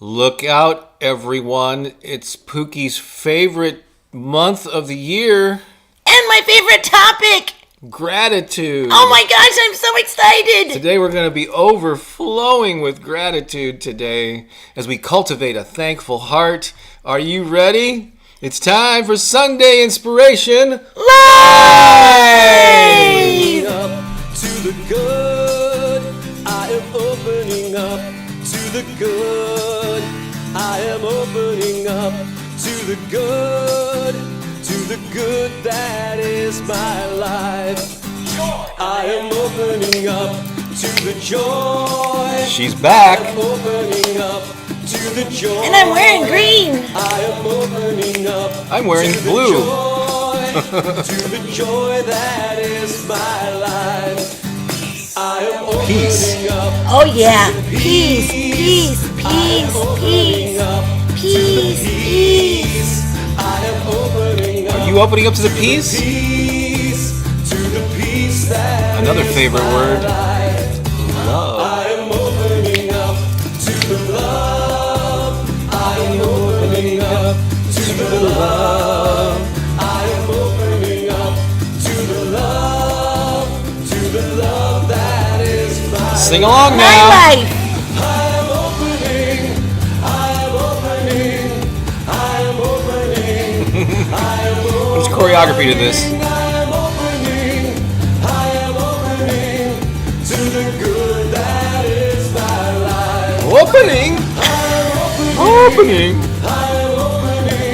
Look out, everyone. It's Pooki's favorite month of the year. And my favorite topic. Gratitude. Oh my gosh, I'm so excited. Today we're going to be overflowing with gratitude today as we cultivate a thankful heart. Are you ready? It's time for Sunday Inspiration Live! Up to the good, I am opening up to the good. I am opening up to the good that is my life. I am opening up to the joy. She's back. I'm opening up to the joy. And I'm wearing green. I am opening up. I'm wearing blue. To the joy that is my life. I am opening Peace. up. Oh yeah, peace, peace, peace, peace, peace, peace. I am opening up. Are you opening up to the peace? To the peace that Another is favorite my word. life. Love. I am opening up to the love. I am opening up to the love. I am opening up to the love that is my Sing along My now. life. I am opening. There's choreography to this. I am opening to the good that is my life. Opening. Opening. I am opening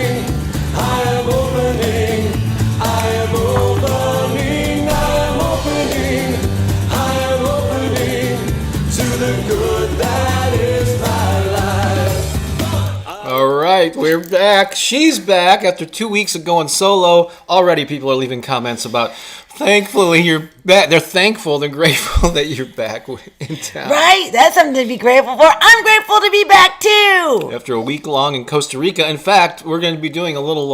to the good that is my life. All right, we're back. She's back after 2 weeks of going solo. Already people are leaving comments about, thankfully you're back. They're thankful, they're grateful that you're back in town. Right? That's something to be grateful for. I'm grateful to be back too. After a week long in Costa Rica. In fact, we're going to be doing a little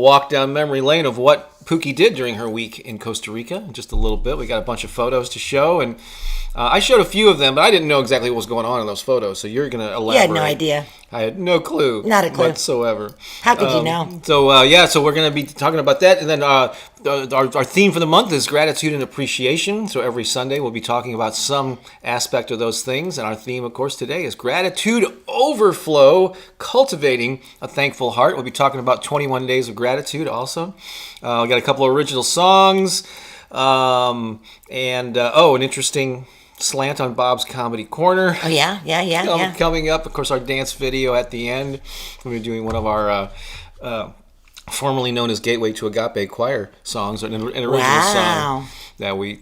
walk down memory lane of what Pooki did during her week in Costa Rica. In just a little bit. We got a bunch of photos to show, and I showed a few of them, but I didn't know exactly what was going on in those photos, so you're going to elaborate. You had no idea. I had no clue. Not a clue. Whatsoever. How could you know? So we're going to be talking about that. And then our theme for the month is gratitude and appreciation. So every Sunday we'll be talking about some aspect of those things. And our theme, of course, today is gratitude overflow, cultivating a thankful heart. We'll be talking about 21 days of gratitude also. We got a couple of original songs. An interesting slant on Bob's Comedy Corner. Oh yeah. Coming up, of course, our dance video at the end. We're doing one of our formerly known as Gateway to Agape choir songs, an original song that we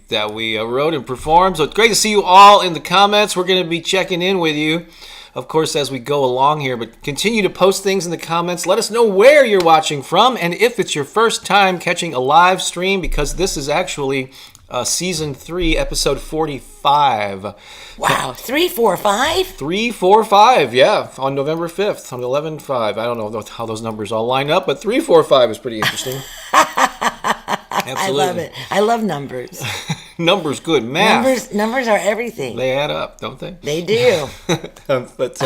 wrote and performed. So it's great to see you all in the comments. We're going to be checking in with you, of course, as we go along here. But continue to post things in the comments. Let us know where you're watching from, and if it's your first time catching a live stream, because this is actually Season 3, Episode 45. Wow, 345? 345, yeah, on November 5th, on 11/5. I don't know how those numbers all line up, but 345 is pretty interesting. Absolutely. I love it. I love numbers. Numbers, good. Math. Numbers are everything. They add up, don't they? They do. But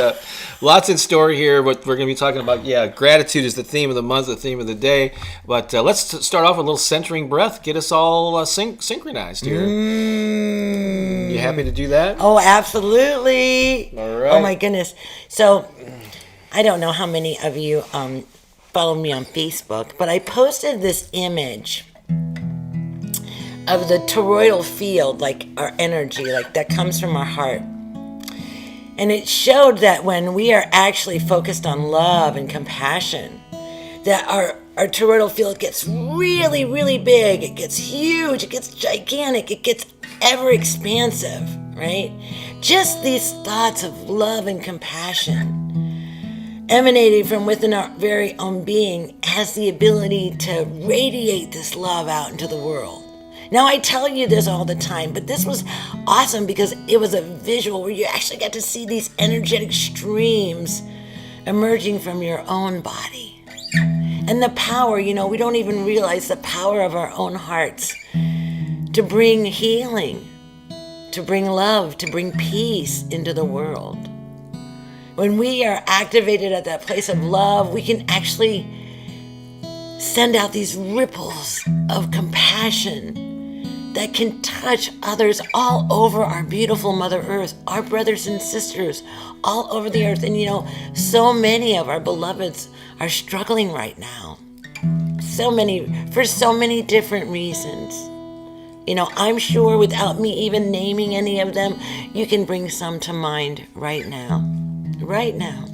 lots in store here. What we're going to be talking about, gratitude is the theme of the month, the theme of the day. But let's start off with a little centering breath. Get us all synchronized here. You happy to do that? Oh, absolutely. All right. Oh, my goodness. So, I don't know how many of you follow me on Facebook, but I posted this image of the toroidal field, like our energy, like that comes from our heart. And it showed that when we are actually focused on love and compassion, that our toroidal field gets really, really big. It gets huge. It gets gigantic. It gets ever expansive, right? Just these thoughts of love and compassion emanating from within our very own being has the ability to radiate this love out into the world. Now, I tell you this all the time, but this was awesome because it was a visual where you actually got to see these energetic streams emerging from your own body. And the power, we don't even realize the power of our own hearts to bring healing, to bring love, to bring peace into the world. When we are activated at that place of love, we can actually send out these ripples of compassion that can touch others all over our beautiful Mother Earth, our brothers and sisters all over the earth. And so many of our beloveds are struggling right now. For so many different reasons. I'm sure without me even naming any of them, you can bring some to mind right now. Right now.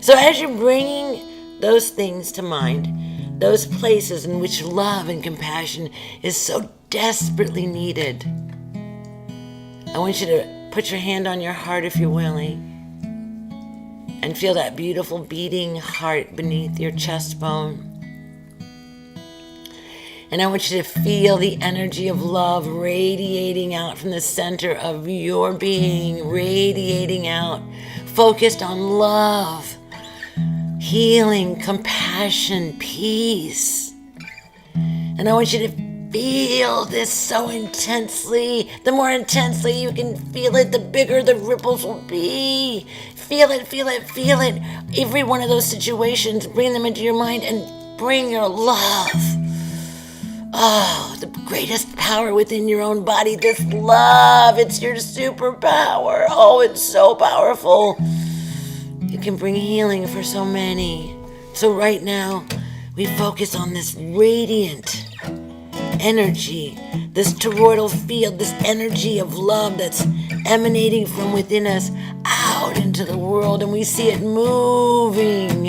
So as you're bringing those things to mind, those places in which love and compassion is so desperately needed, I want you to put your hand on your heart if you're willing, and feel that beautiful beating heart beneath your chest bone. And I want you to feel the energy of love radiating out from the center of your being, radiating out, focused on love, healing, compassion, peace. And I want you to feel this so intensely. The more intensely you can feel it, the bigger the ripples will be. Feel it, feel it, feel it. Every one of those situations, bring them into your mind and bring your love. Oh, the greatest power within your own body, this love. It's your superpower. Oh, it's so powerful. You can bring healing for so many. So right now, we focus on this radiant energy, this toroidal field, this energy of love that's emanating from within us out into the world. And we see it moving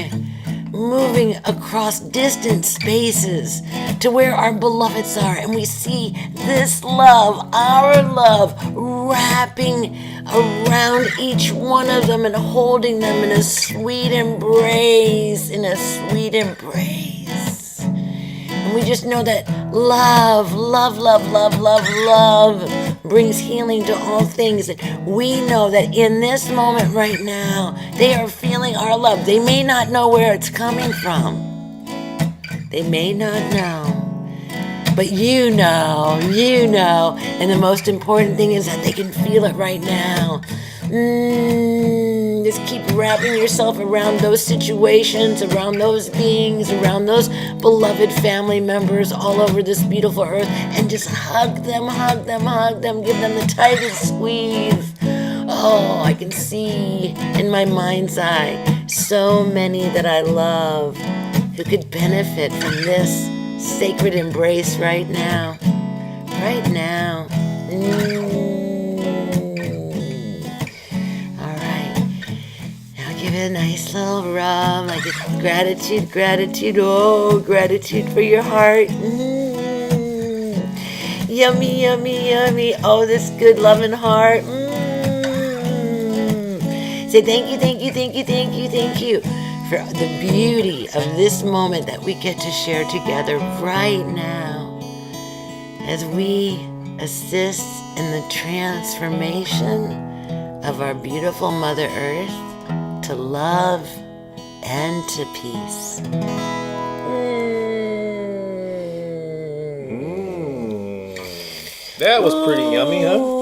across distant spaces to where our beloveds are. And we see this love, our love, wrapping around each one of them and holding them in a sweet embrace, And we just know that love brings healing to all things. And we know that in this moment right now, they are feeling our love. They may not know where it's coming from. They may not know. But you know. And the most important thing is that they can feel it right now. Just keep wrapping yourself around those situations, around those beings, around those beloved family members all over this beautiful earth, and just hug them, give them the tightest squeeze. Oh, I can see in my mind's eye so many that I love who could benefit from this sacred embrace right now. Give it a nice little rub, like gratitude, oh, gratitude for your heart. Yummy, oh, this good loving heart. Say thank you for the beauty of this moment that we get to share together right now as we assist in the transformation of our beautiful Mother Earth to love and to peace. That was pretty yummy, huh?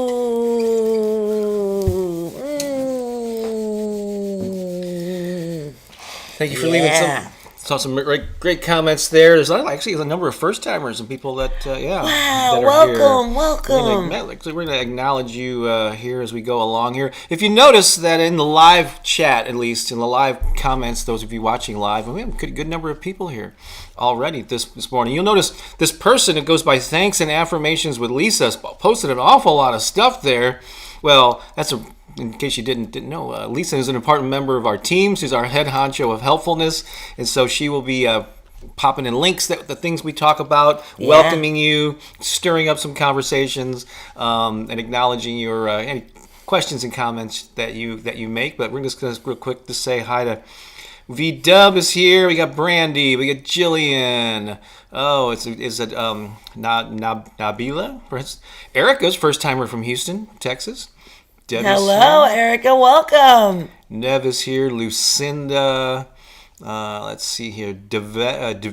Thank you for leaving some great comments there. There's actually a number of first timers and people that Wow, that are welcome. We're going to acknowledge you here as we go along here. If you notice that in the live chat, at least in the live comments, those of you watching live, we have a good number of people here already this morning. You'll notice this person that goes by Thanks and Affirmations with Lisa posted an awful lot of stuff there. Well, in case you didn't know, Lisa is an important member of our team. She's our head honcho of helpfulness, and so she will be popping in links the things we talk about, welcoming you, stirring up some conversations, and acknowledging your any questions and comments that you make. But we're just going to real quick to say hi to V-Dub is here. We got Brandy. We got Jillian. Oh, is it Nabila? Erica's first timer from Houston, Texas. Debbie's Hello, here. Erica. Welcome. Nev is here. Lucinda. Let's see here. Devesh.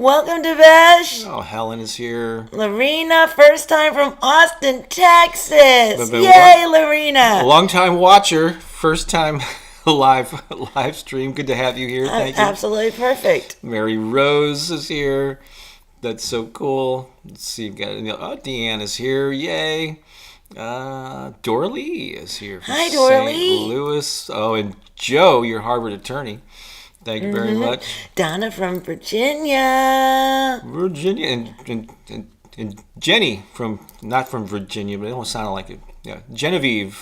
Welcome to Besh. Oh, Helen is here. Lorena, first time from Austin, Texas. Been Yay, Lorena. A long-time watcher, first time live stream. Good to have you here. Thank you. Absolutely perfect. Mary Rose is here. That's so cool. Let's see. You've got Deanne is here. Yay. Dora Lee is here. Hi, Dora Lee. St. Louis. Oh, and Joe, your Harvard attorney. Thank you very much. Donna from Virginia. And Jenny not from Virginia, but it almost sounded like it. Yeah, Genevieve.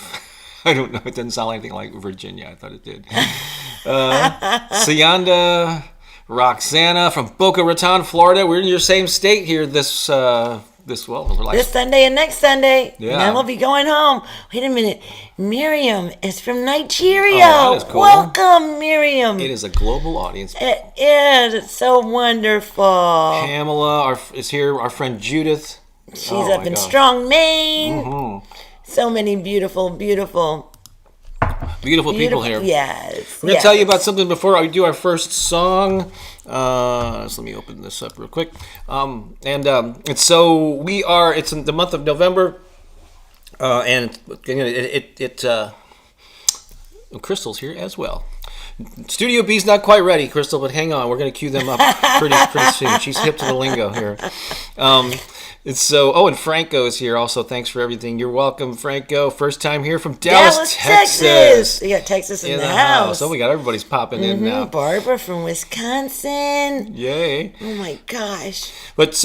I don't know. It doesn't sound anything like Virginia. I thought it did. Sayanda, Roxana from Boca Raton, Florida. We're in your same state here this Sunday and next Sunday. Yeah. And then we'll be going home. Wait a minute. Miriam is from Nigeria. Oh, that is cool. Welcome, Miriam. It is a global audience. It is. It's so wonderful. Pamela is here. Our friend Judith. She's up in Strong, Maine. Mm-hmm. So many beautiful people here. Yes. We're going to tell you about something before we do our first song. So let me open this up real quick. And so we are, it's in the month of November. And Crystal's here as well. Studio B's not quite ready, Crystal, but hang on. We're going to cue them up pretty soon. She's hip to the lingo here. And Franco is here also. Thanks for everything. You're welcome, Franco. First time here from Dallas, Texas. We got Texas in the house. So we got everybody's popping in now. Barbara from Wisconsin. Yay. Oh my gosh. But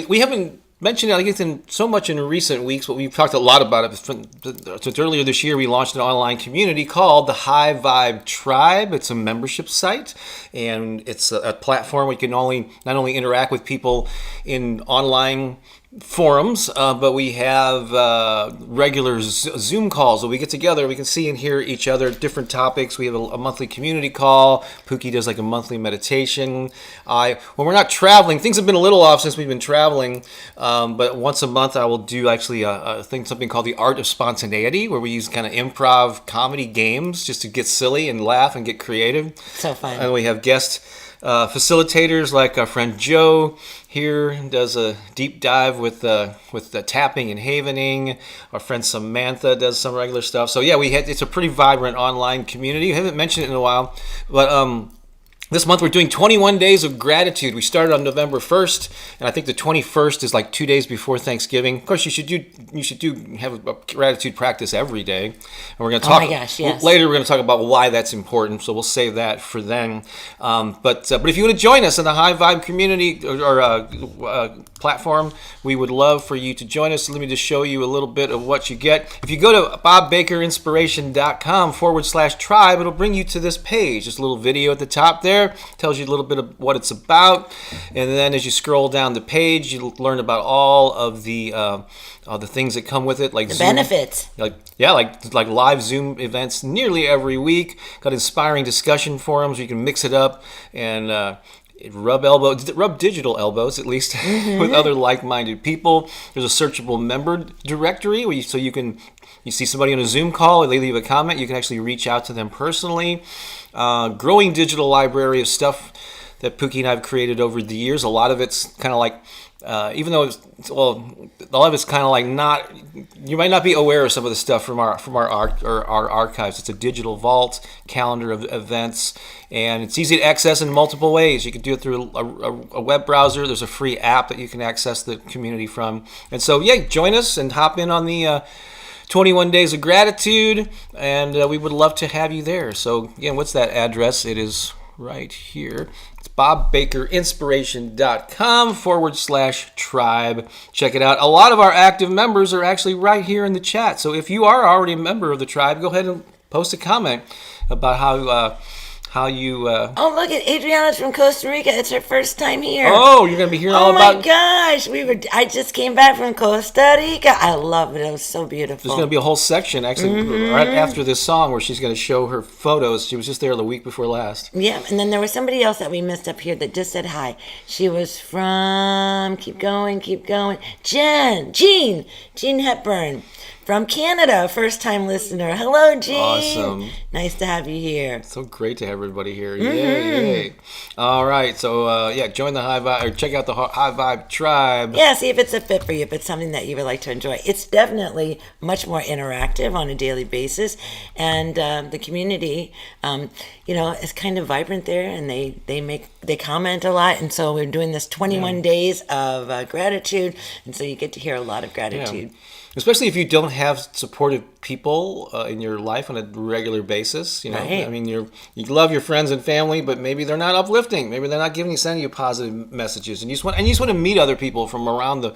we haven't mentioned it, I guess, in so much in recent weeks, but we've talked a lot about it. Since earlier this year, we launched an online community called the High Vibe Tribe. It's a membership site, and it's a platform where you can not only interact with people in online forums, but we have regular Zoom calls where we get together. We can see and hear each other, different topics. We have a monthly community call. Pooki does like a monthly meditation. When we're not traveling, things have been a little off since we've been traveling, but once a month I will do actually something called the Art of Spontaneity, where we use kind of improv comedy games just to get silly and laugh and get creative. So fun. And we have guest facilitators like our friend Joe here does a deep dive with the tapping and havening. Our friend Samantha does some regular stuff. So yeah, it's a pretty vibrant online community. I haven't mentioned it in a while, but this month we're doing 21 days of gratitude. We started on November 1st, and I think the 21st is like 2 days before Thanksgiving. Of course, you should have a gratitude practice every day. And we're going to talk later. We're going to talk about why that's important. So we'll save that for then. But if you want to join us in the High Vibe community or platform, we would love for you to join us. Let me just show you a little bit of what you get. If you go to bobbakerinspiration.com/tribe, it'll bring you to this page. Just a little video at the top there. Tells you a little bit of what it's about, and then as you scroll down the page, you learn about all of the things that come with it, like the Zoom, benefits. like live Zoom events nearly every week. Got inspiring discussion forums where you can mix it up and rub digital elbows, at least, with other like-minded people. There's a searchable member directory where you see somebody on a Zoom call and they leave a comment, you can actually reach out to them personally. Growing digital library of stuff that Pooki and I have created over the years. A lot of it's kind of like, even though a lot of it's kind of like not, you might not be aware of some of the stuff from our archives. It's a digital vault, calendar of events, and it's easy to access in multiple ways. You can do it through a web browser. There's a free app that you can access the community from. And so, join us and hop in on the 21 Days of Gratitude, and we would love to have you there. So, again, what's that address? It is right here. It's bobbakerinspiration.com/tribe. Check it out. A lot of our active members are actually right here in the chat. So if you are already a member of the tribe, go ahead and post a comment about how you... Oh, look at Adriana's from Costa Rica. It's her first time here. Oh, you're going to be hearing all about... Oh, my gosh. I just came back from Costa Rica. I love it. It was so beautiful. There's going to be a whole section, actually, right after this song, where she's going to show her photos. She was just there the week before last. Yeah, and then there was somebody else that we missed up here that just said hi. She was from... Keep going. Jean Hepburn from Canada, first-time listener. Hello, Jean. Awesome. Nice to have you here. So great to have everybody here. Yay. All right. So, join the High Vibe, or check out the High Vibe Tribe. Yeah, see if it's a fit for you, if it's something that you would like to enjoy. It's definitely much more interactive on a daily basis, and the community, is kind of vibrant there, and they comment a lot, and so we're doing this 21 days of gratitude, and so you get to hear a lot of gratitude. Yeah. Especially if you don't have supportive people in your life on a regular basis, Right. I mean, you love your friends and family, but maybe they're not uplifting. Maybe they're not sending you positive messages, and you just want to meet other people from around the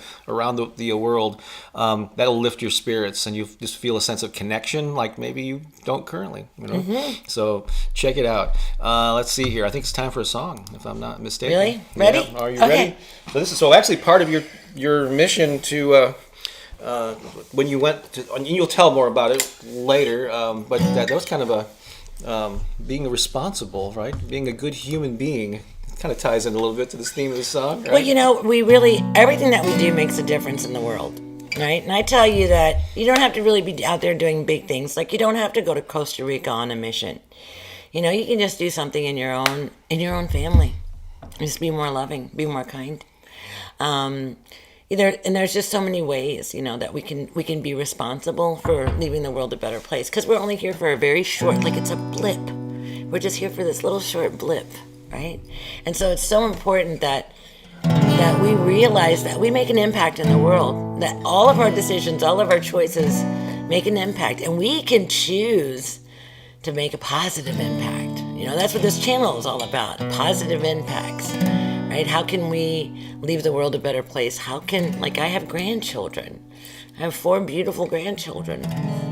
world that'll lift your spirits, and you just feel a sense of connection, like maybe you don't currently. So check it out. Let's see here. I think it's time for a song, if I'm not mistaken. Really? Ready? Yeah. Are you Okay. ready? So actually part of your mission to. When you went to, and you'll tell more about it later, but that was kind of being responsible, right? Being a good human being. It kind of ties in a little bit to this theme of the song, right? Well, we really, everything that we do makes a difference in the world, right? And I tell you that you don't have to really be out there doing big things. Like, you don't have to go to Costa Rica on a mission. You can just do something in your own family. Just be more loving, be more kind. And there's just so many ways, that we can be responsible for leaving the world a better place. Because we're only here for a very short, like it's a blip. We're just here for this little short blip, right? And so it's so important that we realize that we make an impact in the world. That all of our decisions, all of our choices make an impact, and we can choose to make a positive impact. That's what this channel is all about: positive impacts. Right? How can we leave the world a better place? I have grandchildren. I have 4 beautiful grandchildren.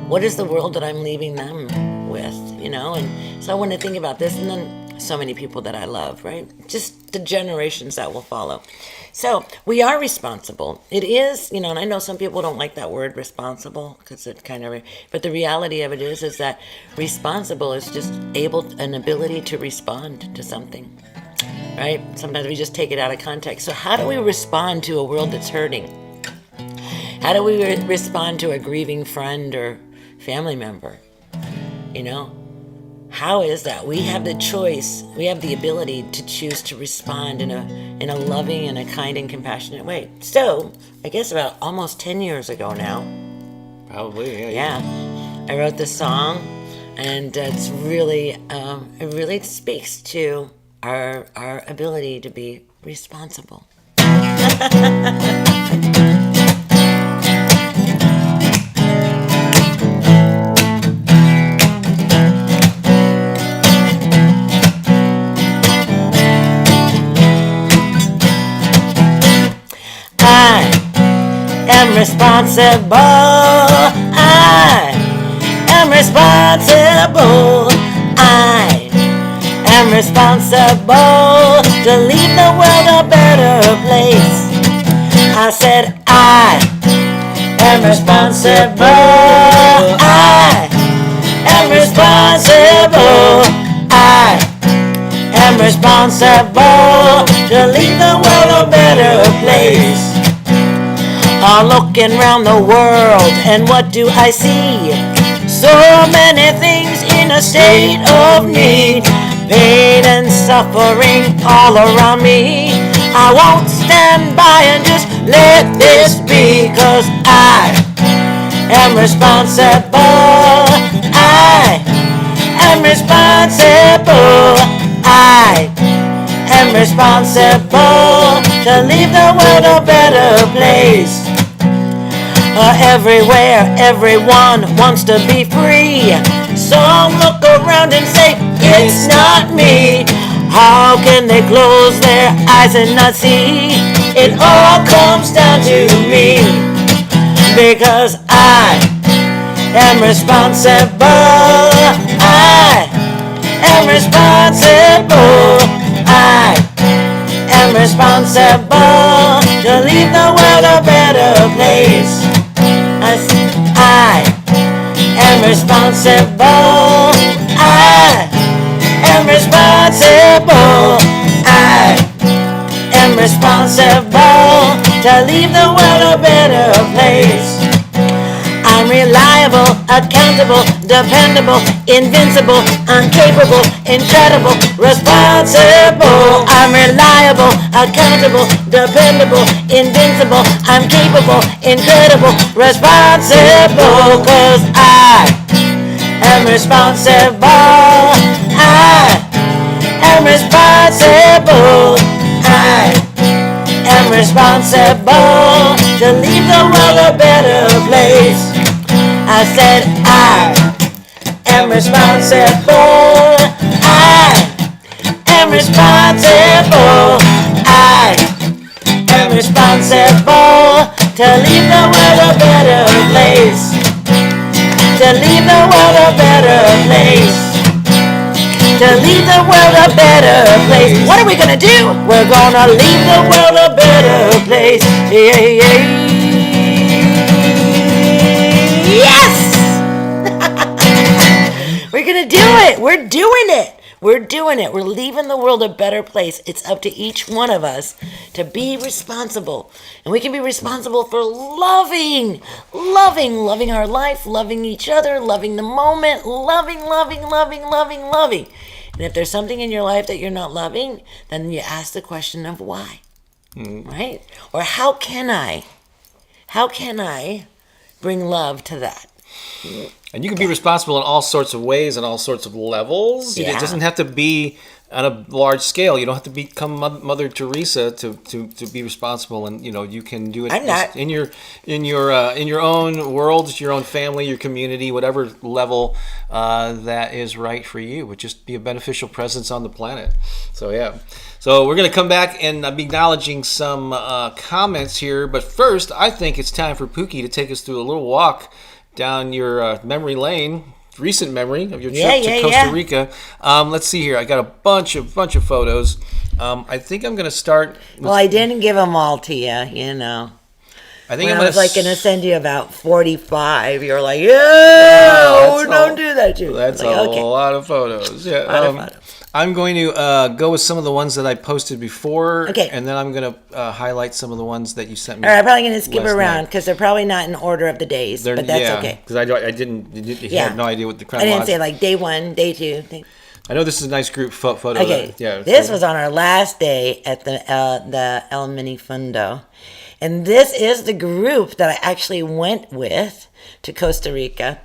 What is the world that I'm leaving them with? And so I want to think about this, and then so many people that I love, right? Just the generations that will follow. So we are responsible. It is, and I know some people don't like that word responsible, because it but the reality of it is that responsible is just an ability to respond to something. Right? Sometimes we just take it out of context. So how do we respond to a world that's hurting? How do we respond to a grieving friend or family member? How is that? We have the choice. We have the ability to choose to respond in a loving and a kind and compassionate way. So, I guess about almost 10 years ago now. Probably, yeah. I wrote this song, and it's really, it really speaks to our ability to be responsible. I am responsible. I am responsible. I'm responsible to leave the world a better place. I said I am responsible. I am responsible. I am responsible to leave the world a better place. I'm looking around the world, and what do I see? So many things in a state of need. Pain and suffering all around me. I won't stand by and just let this be, 'cause I am responsible. I am responsible. I am responsible to leave the world a better place. Everywhere, everyone wants to be free. Some look around and say, it's not me. How can they close their eyes and not see? It all comes down to me. Because I am responsible. I am responsible. I am responsible to leave the world a better place. I am responsible. I am responsible. I am responsible to leave the world a better place. I'm I'm reliable, accountable, dependable, invincible, uncapable, incredible, responsible. I'm reliable, accountable, dependable, invincible, I'm capable, incredible, responsible. 'Cause I am responsible. I am responsible. I am responsible to leave the world a better place. I said I am responsible. I am responsible. I am responsible to leave the world a better place. To leave the world a better place. To leave the world a better place. What are we gonna do? We're gonna leave the world a better place. Yeah, yeah. Yes! We're gonna do it. We're doing it. We're doing it. We're leaving the world a better place. It's up to each one of us to be responsible. And we can be responsible for loving our life, loving each other, loving the moment, loving. And if there's something in your life that you're not loving, then you ask the question of why, right? Or how can I bring love to that? And you can be responsible in all sorts of ways and all sorts of levels. Yeah. It doesn't have to be on a large scale. You don't have to become Mother Teresa to be responsible. And you can do it I'm not. in your own world, your own family, your community, whatever level that is right for you. But just be a beneficial presence on the planet. So yeah. So we're going to come back and be acknowledging some comments here. But first, I think it's time for Pooki to take us through a little walk down your memory lane, recent memory of your trip to Costa Rica. Let's see here. I got a bunch of photos. I think I'm going to start. Well, I didn't give them all to you, I think when I was going to send you about 45, you're like, don't do that to me. That's like, a lot of photos. Yeah. A lot of photos. I'm going to go with some of the ones that I posted before, and then I'm going to highlight some of the ones that you sent me. All right, I'm probably going to skip around because they're probably not in order of the days, but that's okay. Because I didn't had no idea what the chronology. I didn't say like day 1, day 2. I know this is a nice group photo. Okay, this was on our last day at the El Minifundo, and this is the group that I actually went with to Costa Rica.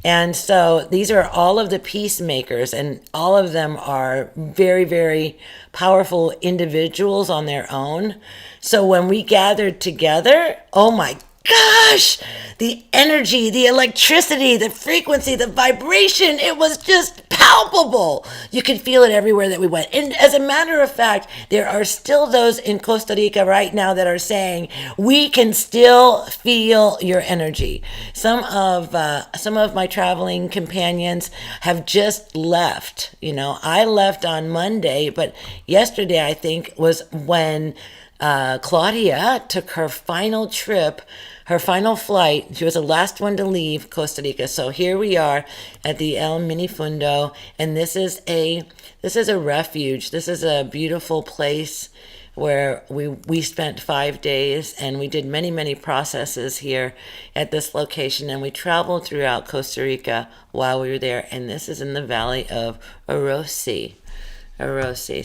And so these are all of the peacemakers, and all of them are very, very powerful individuals on their own. So when we gathered together, oh my gosh, the energy, the electricity, the frequency, the vibration, it was just palpable. You could feel it everywhere that we went. And as a matter of fact, there are still those in Costa Rica right now that are saying, we can still feel your energy. Some of my traveling companions have just left. I left on Monday, but yesterday, I think, was when Claudia took her final trip, her final flight. She was the last one to leave Costa Rica. So here we are at the El Minifundo, and this is a refuge. This is a beautiful place where we spent 5 days, and we did many, many processes here at this location, and we traveled throughout Costa Rica while we were there. And this is in the valley of Orosi.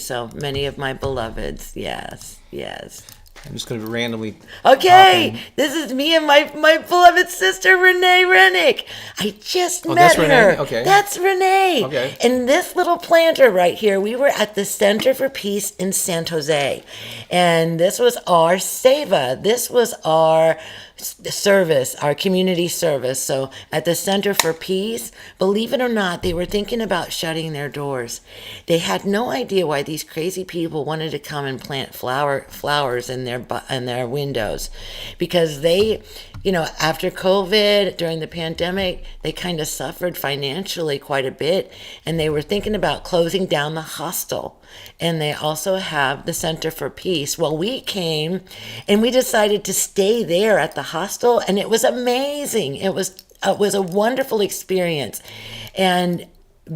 So many of my beloveds. Yes. I'm just going to randomly. Okay, this is me and my beloved sister Renee Rennick. I just met her. Renee? Okay. That's Renee. Okay. And this little planter right here, we were at the Center for Peace in San Jose, and this was our seva. This was our service, our community service. So at the Center for Peace, believe it or not, they were thinking about shutting their doors. They had no idea why these crazy people wanted to come and plant flowers in their windows, because they, after COVID, during the pandemic, they kind of suffered financially quite a bit, and they were thinking about closing down the hostel. And they also have the Center for Peace. Well, we came and we decided to stay there at the hostel, and it was amazing. It was a wonderful experience. And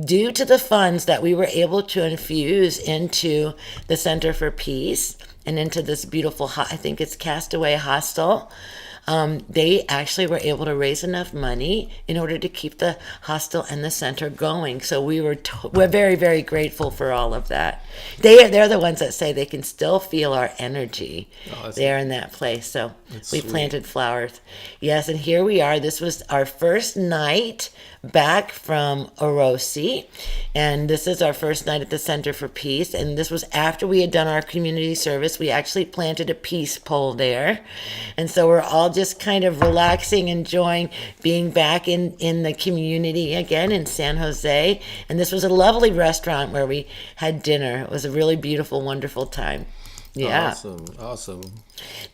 due to the funds that we were able to infuse into the Center for Peace and into this beautiful, I think it's Castaway Hostel, they actually were able to raise enough money in order to keep the hostel and the center going. So we're very, very grateful for all of that. They're the ones that say they can still feel our energy there in that place. So we planted flowers. Yes, and here we are. This was our first night back from Orosi, and this is our first night at the Center for Peace, and this was after we had done our community service. We actually planted a peace pole there, and so we're all just kind of relaxing, enjoying being back in the community again in San Jose. And this was a lovely restaurant where we had dinner. It was a really beautiful, wonderful time. Yeah. Awesome.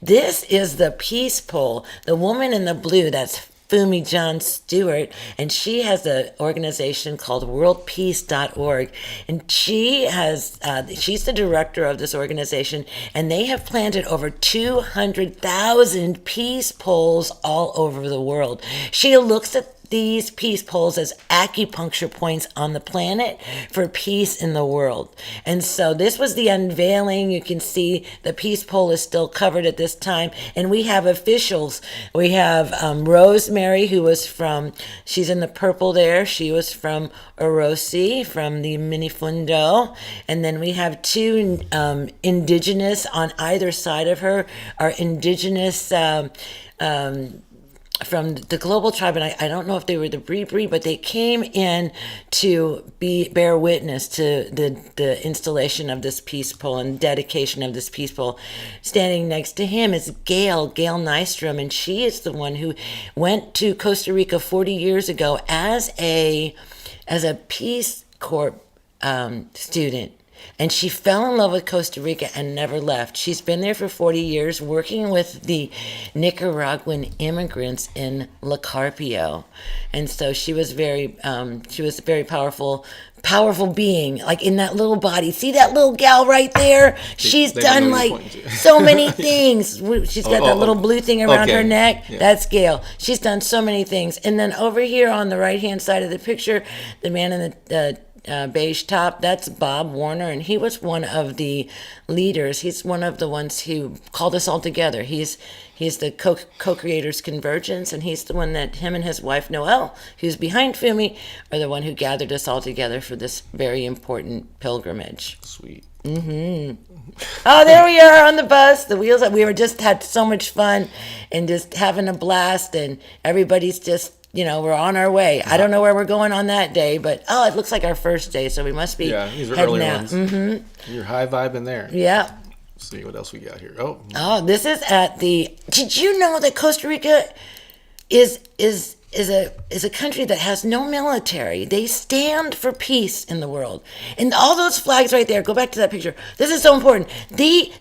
This is the peace pole. The woman in the blue, that's Fumi John Stewart, and she has an organization called worldpeace.org, and she's the director of this organization, and they have planted over 200,000 peace poles all over the world. She looks at these peace poles as acupuncture points on the planet for peace in the world. And so this was the unveiling. You can see the peace pole is still covered at this time. And we have officials. We have Rosemary, she's in the purple there. She was from Orosi, from the Minifundo. And then we have two indigenous on either side of her, our indigenous from the global tribe, and I don't know if they were the Bree, but they came in to bear witness to the installation of this peace pole and dedication of this peace pole. Standing next to him is Gail Nystrom, and she is the one who went to Costa Rica 40 years ago as a Peace Corps student. And she fell in love with Costa Rica and never left. She's been there for 40 years working with the Nicaraguan immigrants in La Carpio. And so she was a very powerful being, like in that little body. See that little gal right there? She's done like so many things. She's got that little blue thing around her neck. Yeah. That's Gail. She's done so many things. And then over here on the right-hand side of the picture, the man in the beige top, that's Bob Warner, and he was one of the leaders. He's one of the ones who called us all together. He's the co-creators Convergence, and he's the one that him and his wife Noelle, who's behind Fumi, are the one who gathered us all together for this very important pilgrimage. Sweet. Mm-hmm. Oh, there we are on the bus. The wheels. We just had so much fun and just having a blast, and everybody's just, we're on our way. I don't know where we're going on that day, but it looks like our first day, so we must be these are heading early out. ones. Mm-hmm. You're high vibing there. Yeah. Let's see what else we got here. This is at the. Did you know that Costa Rica is a country that has no military? They stand for peace in the world. And all those flags right there, go back to that picture. This is so important. We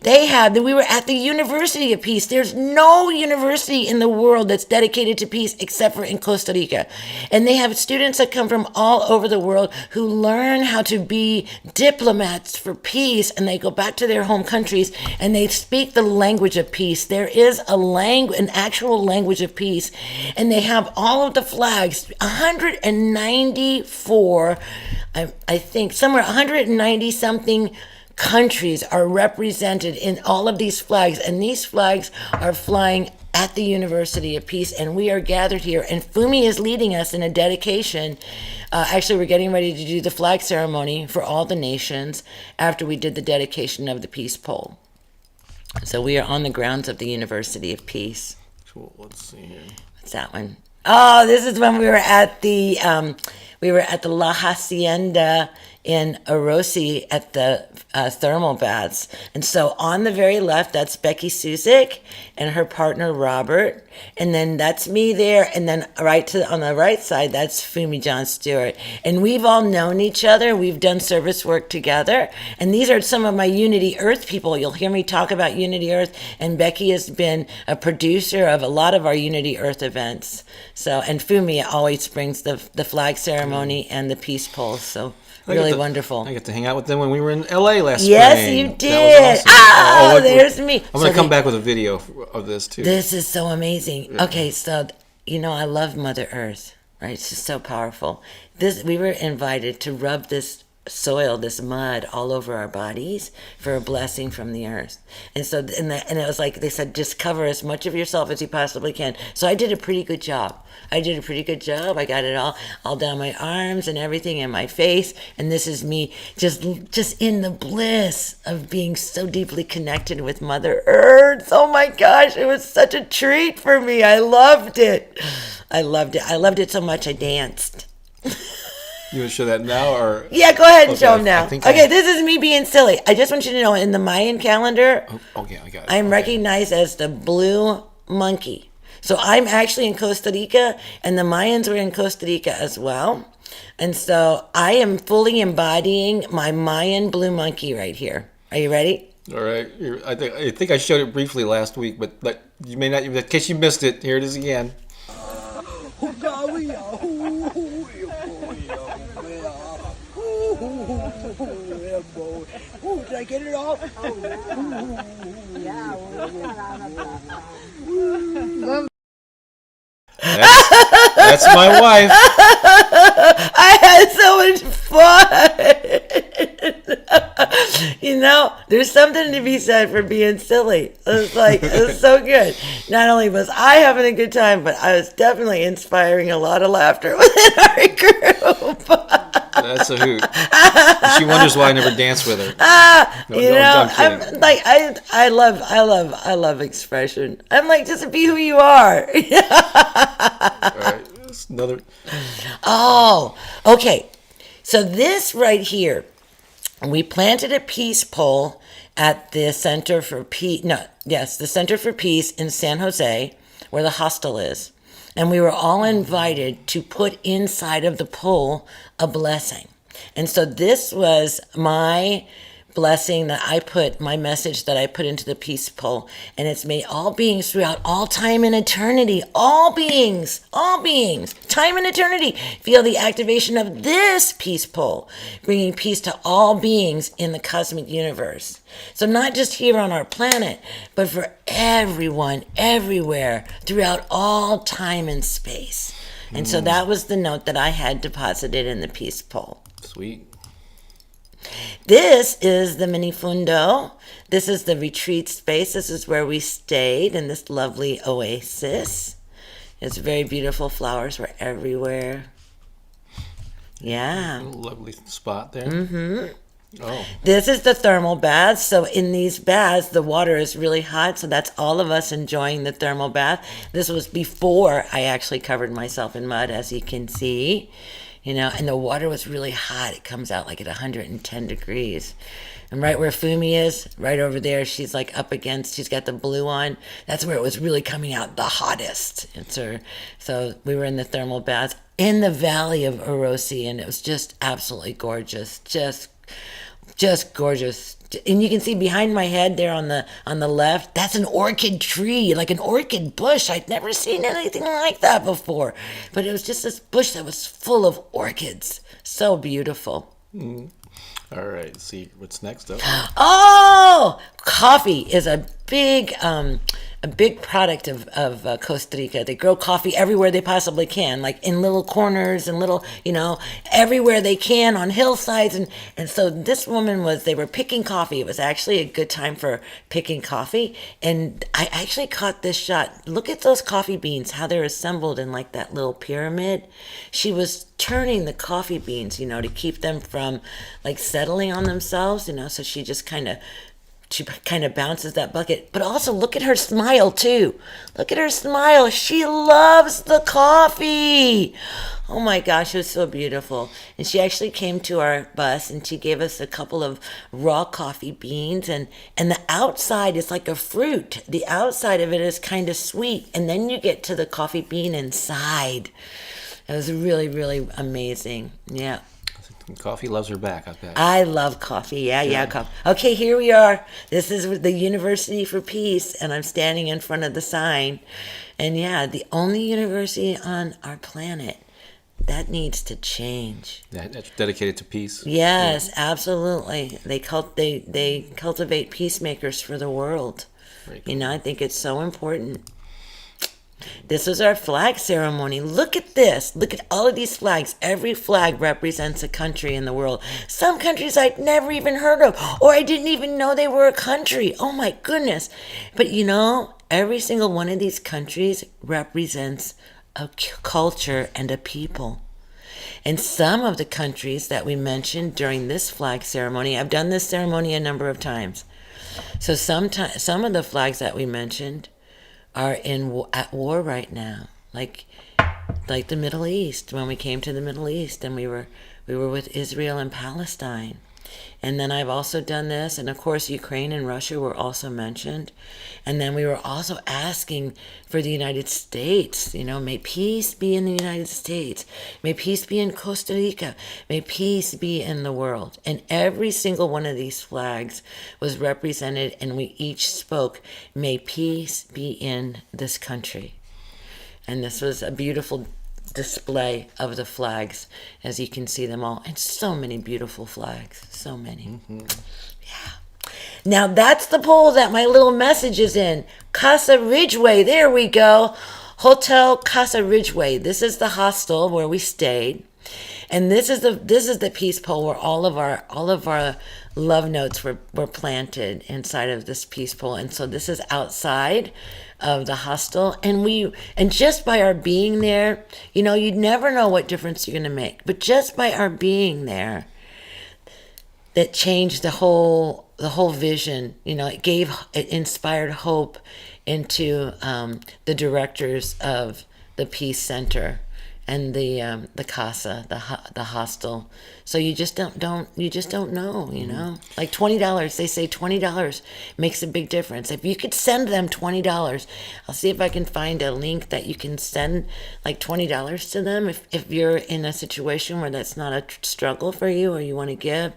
were at the University of Peace. There's no university in the world that's dedicated to peace except for in Costa Rica. And they have students that come from all over the world who learn how to be diplomats for peace, and they go back to their home countries and they speak the language of peace. There is an actual language of peace, and they have all of the flags, 194, I think, somewhere 190 something countries are represented in all of these flags, and these flags are flying at the University of Peace, and we are gathered here, and Fumi is leading us in a dedication. Actually, we're getting ready to do the flag ceremony for all the nations after we did the dedication of the peace pole. So we are on the grounds of the University of Peace. Cool. Let's see here. What's that one? Oh, this is when we were at the La Hacienda in Orosi at the thermal baths. And so on the very left, that's Becky Suzik and her partner Robert. And then that's me there. And then on the right side, that's Fumi John Stewart. And we've all known each other. We've done service work together. And these are some of my Unity Earth people. You'll hear me talk about Unity Earth. And Becky has been a producer of a lot of our Unity Earth events. So, and Fumi always brings the flag ceremony and the peace pole. So really wonderful. I got to hang out with them when we were in LA last spring. Yes, you did. That was awesome. There's me. I'm going to come back with a video of this too. This is so amazing. Yeah. Okay, so I love Mother Earth, right? It's just so powerful. We were invited to rub this soil, this mud all over our bodies for a blessing from the earth. And so, and it was like they said, just cover as much of yourself as you possibly can. So I did a pretty good job. I got it all down my arms and everything, and my face. And this is me just in the bliss of being so deeply connected with Mother Earth. Oh my gosh, it was such a treat for me. I loved it. I loved it so much I danced. You want to show that now, or? Yeah, go ahead and show them now. Okay, this is me being silly. I just want you to know, in the Mayan calendar, I got it. I'm recognized as the blue monkey. So I'm actually in Costa Rica, and the Mayans were in Costa Rica as well. And so I am fully embodying my Mayan blue monkey right here. Are you ready? All right. I think I showed it briefly last week, but you may not. In case you missed it, here it is again. Did I get it all? That's my wife. I had so much fun. You know, there's something to be said for being silly. It was so good. Not only was I having a good time, but I was definitely inspiring a lot of laughter within our group. That's a hoot. She wonders why I never danced with her. I love expression. I'm like, just be who you are. All right. That's another. Oh, okay. So this right here, we planted a peace pole at the Center for Peace. The Center for Peace in San Jose, where the hostel is. And we were all invited to put inside of the pole a blessing. And so this was my blessing that I put, my message that I put into the peace pole. And it's made all beings throughout all time and eternity. All beings, time and eternity. Feel the activation of this peace pole, bringing peace to all beings in the cosmic universe. So not just here on our planet, but for everyone, everywhere, throughout all time and space. And so that was the note that I had deposited in the peace pole. Sweet. This is the Minifundo. This is the retreat space. This is where we stayed in this lovely oasis. It's very beautiful. Flowers were everywhere. Yeah. Lovely spot there. Mm-hmm. Oh. This is the thermal baths. So in these baths, the water is really hot. So that's all of us enjoying the thermal bath. This was before I actually covered myself in mud, as you can see. And the water was really hot. It comes out like at 110 degrees. And right where Fumi is, right over there, she's like up against, she's got the blue on. That's where it was really coming out the hottest. So we were in the thermal baths in the valley of Orosi, and it was just absolutely gorgeous. Just gorgeous. And you can see behind my head there on the left, that's an orchid tree, like an orchid bush. I'd never seen anything like that before. But it was just this bush that was full of orchids. So beautiful. Mm. All right, let's see what's next up. Oh, coffee is a big product of Costa Rica. They grow coffee everywhere they possibly can, like in little corners and little, everywhere they can on hillsides. And so this woman they were picking coffee. It was actually a good time for picking coffee. And I actually caught this shot. Look at those coffee beans, how they're assembled in like that little pyramid. She was turning the coffee beans, to keep them from like settling on themselves, so she just kind of bounces that bucket. But also look at her smile too. Look at her smile. She loves the coffee. Oh my gosh, it was so beautiful. And she actually came to our bus and she gave us a couple of raw coffee beans, and the outside is like a fruit. The outside of it is kind of sweet, and then you get to the coffee bean inside. It was really, really amazing. Yeah. Coffee loves her back, I bet. I love coffee. Yeah, coffee. Okay, here we are. This is the University for Peace, and I'm standing in front of the sign. And yeah, the only university on our planet that needs to change. That's dedicated to peace. Yes, absolutely. They cultivate peacemakers for the world. Very cool. I think it's so important. This was our flag ceremony. Look at this. Look at all of these flags. Every flag represents a country in the world. Some countries I'd never even heard of, or I didn't even know they were a country. Oh my goodness. But every single one of these countries represents a culture and a people. And some of the countries that we mentioned during this flag ceremony, I've done this ceremony a number of times. So some of the flags that we mentioned are at war right now, like the Middle East. When we came to the Middle East, and we were with Israel and Palestine. And then I've also done this, and of course Ukraine and Russia were also mentioned. And then we were also asking for the United States, may peace be in the United States. May peace be in Costa Rica. May peace be in the world. And every single one of these flags was represented, and we each spoke, may peace be in this country. And this was a beautiful display of the flags, as you can see them all, and so many beautiful flags, so many. Yeah. Now that's the pole that my little message is in. Casa Ridgeway, there we go. Hotel Casa Ridgeway. This is the hostel where we stayed, and this is the peace pole where all of our love notes were planted inside of this peace pole. And so this is outside of the hostel, and just by our being there, you'd never know what difference you're going to make, but just by our being there, that changed the whole vision. It inspired hope into the directors of the Peace Center and the casa, the hostel. So you just don't know, Like $20, they say $20 makes a big difference. If you could send them $20, I'll see if I can find a link that you can send like $20 to them if you're in a situation where that's not a struggle for you or you want to give.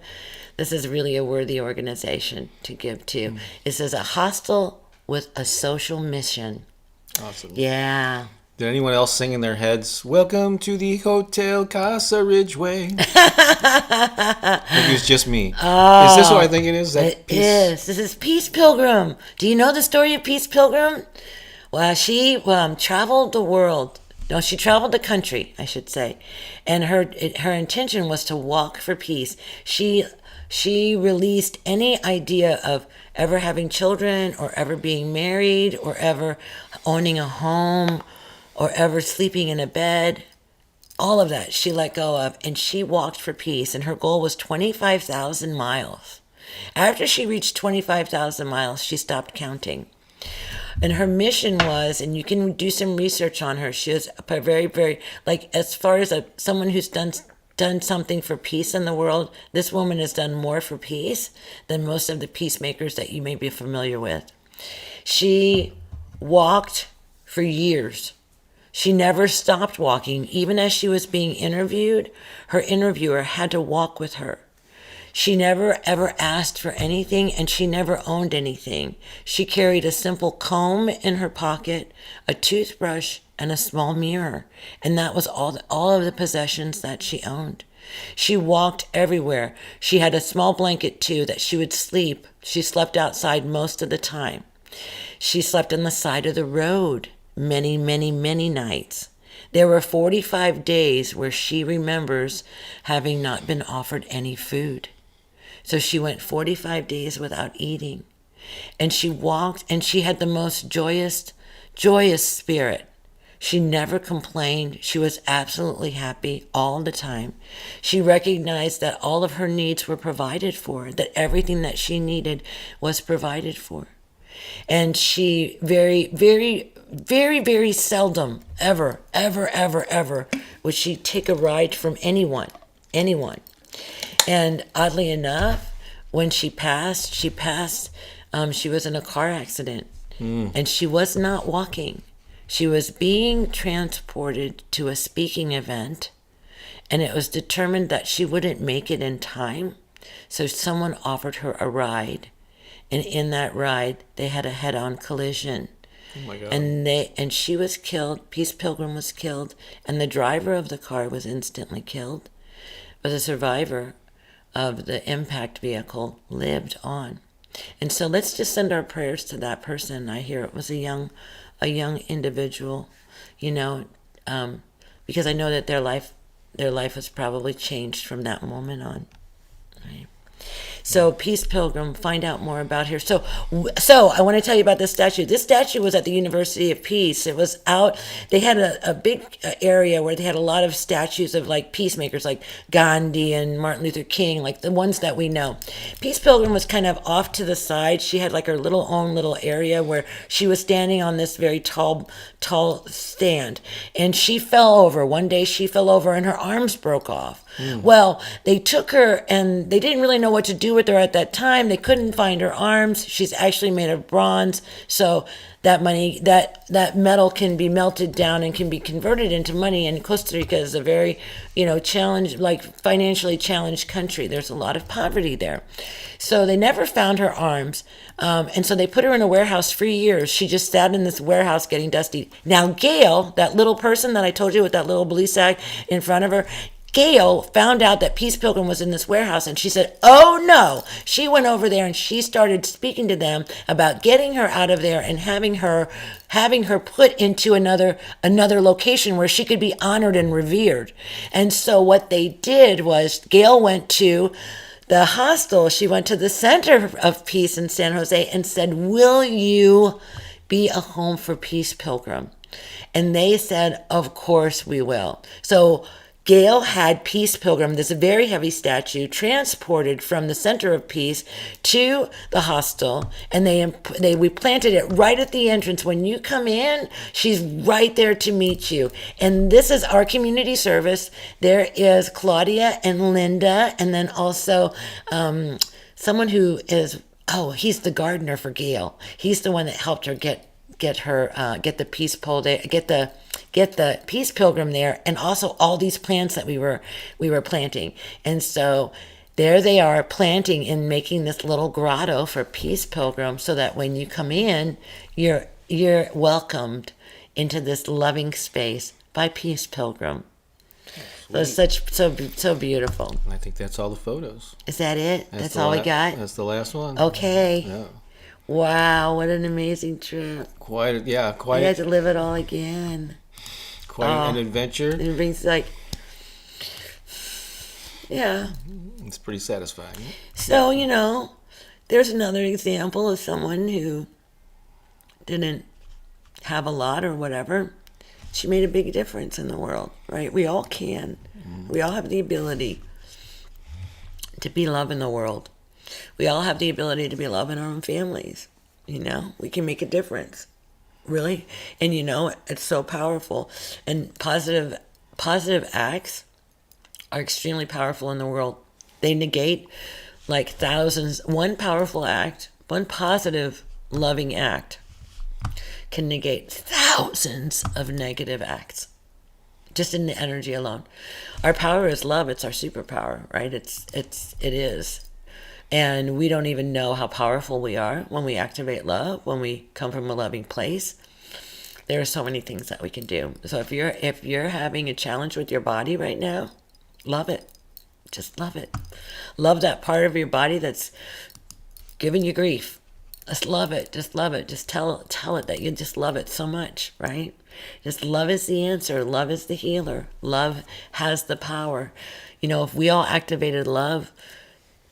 This is really a worthy organization to give to. It says a hostel with a social mission. Awesome. Yeah. Did anyone else sing in their heads, "Welcome to the Hotel Casa Ridgeway"? Maybe it's just me. Is this what I think it is? It is. This is Peace Pilgrim. Do you know the story of Peace Pilgrim? Well, she traveled the world. No, she traveled the country, I should say. And her intention was to walk for peace. She released any idea of ever having children or ever being married or ever owning a home or ever sleeping in a bed. All of that she let go of, and she walked for peace, and her goal was 25,000 miles. After she reached 25,000 miles, she stopped counting. And her mission was, and you can do some research on her, she was a very, very, as far as someone who's done something for peace in the world, this woman has done more for peace than most of the peacemakers that you may be familiar with. She walked for years. She never stopped walking. Even as she was being interviewed, her interviewer had to walk with her. She never ever asked for anything, and she never owned anything. She carried a simple comb in her pocket, a toothbrush, and a small mirror, and that was all of the possessions that she owned. She walked everywhere. She had a small blanket too that she would sleep. She slept outside most of the time. She slept on the side of the road many, many, many nights. There were 45 days where she remembers having not been offered any food. So she went 45 days without eating. And she walked, and she had the most joyous spirit. She never complained. She was absolutely happy all the time. She recognized that all of her needs were provided for, that everything that she needed was provided for. And she very, very, very, very seldom, ever would she take a ride from anyone. And oddly enough, when she passed, she was in a car accident, and she was not walking. She was being transported to a speaking event, and it was determined that she wouldn't make it in time, so someone offered her a ride, and in that ride, they had a head-on collision. Oh my God. And she was killed. Peace Pilgrim was killed, and the driver of the car was instantly killed. But the survivor of the impact vehicle lived on. And so let's just send our prayers to that person. I hear it was a young a young individual, you know, because I know that their life has probably changed from that moment on. Right? So, Peace Pilgrim, find out more about her. So I want to tell you about this statue. This statue was at the University of Peace. It was out. They had a big area where they had a lot of statues of like peacemakers, like Gandhi and Martin Luther King, like the ones that we know. Peace Pilgrim was kind of off to the side. She had like her own little area where she was standing on this very tall stand, and she fell over. One day she fell over and her arms broke off. Well, they took her and they didn't really know what to do with her at that time. They couldn't find her arms. She's actually made of bronze. So that metal can be melted down and can be converted into money. And Costa Rica is a very, financially challenged country. There's a lot of poverty there. So they never found her arms. And so they put her in a warehouse for years. She just sat in this warehouse getting dusty. Now, Gail, that little person that I told you with that little blue sack in front of her, Gail found out that Peace Pilgrim was in this warehouse, and she said, oh no. She went over there and she started speaking to them about getting her out of there and having her put into another location where she could be honored and revered. And so what they did was Gail went to the hostel. She went to the Center of Peace in San Jose and said, will you be a home for Peace Pilgrim? And they said, of course we will. So Gail had Peace Pilgrim, this very heavy statue, transported from the Center of Peace to the hostel, and we planted it right at the entrance. When you come in, she's right there to meet you. And this is our community service. There is Claudia and Linda, and then also someone who is, he's the gardener for Gail. He's the one that helped her get the Peace Pole there, get the Peace Pilgrim there, and also all these plants that we were planting. And so there they are planting and making this little grotto for Peace Pilgrim, so that when you come in, you're welcomed into this loving space by Peace Pilgrim. So it's so beautiful. I think that's all the photos. Is that it? That's all we got? That's the last one. Okay. Yeah. Wow, what an amazing trip. Quite. You had to live it all again. Quite an adventure. It brings yeah. It's pretty satisfying. So, there's another example of someone who didn't have a lot or whatever. She made a big difference in the world, right? We all can. Mm-hmm. We all have the ability to be love in the world. We all have the ability to be love in our own families. We can make a difference. Really. And it's so powerful. And positive acts are extremely powerful in the world. They negate like thousands. One powerful act, one positive loving act can negate thousands of negative acts. Just in the energy alone. Our power is love. It's our superpower, right? It is. And we don't even know how powerful we are when we activate love, when we come from a loving place. There are so many things that we can do. So if you're having a challenge with your body right now, love it. Just love it. Love that part of your body that's giving you grief. Just love it. Just love it. Just tell it that you just love it so much, right? Just love is the answer. Love is the healer. Love has the power. If we all activated love,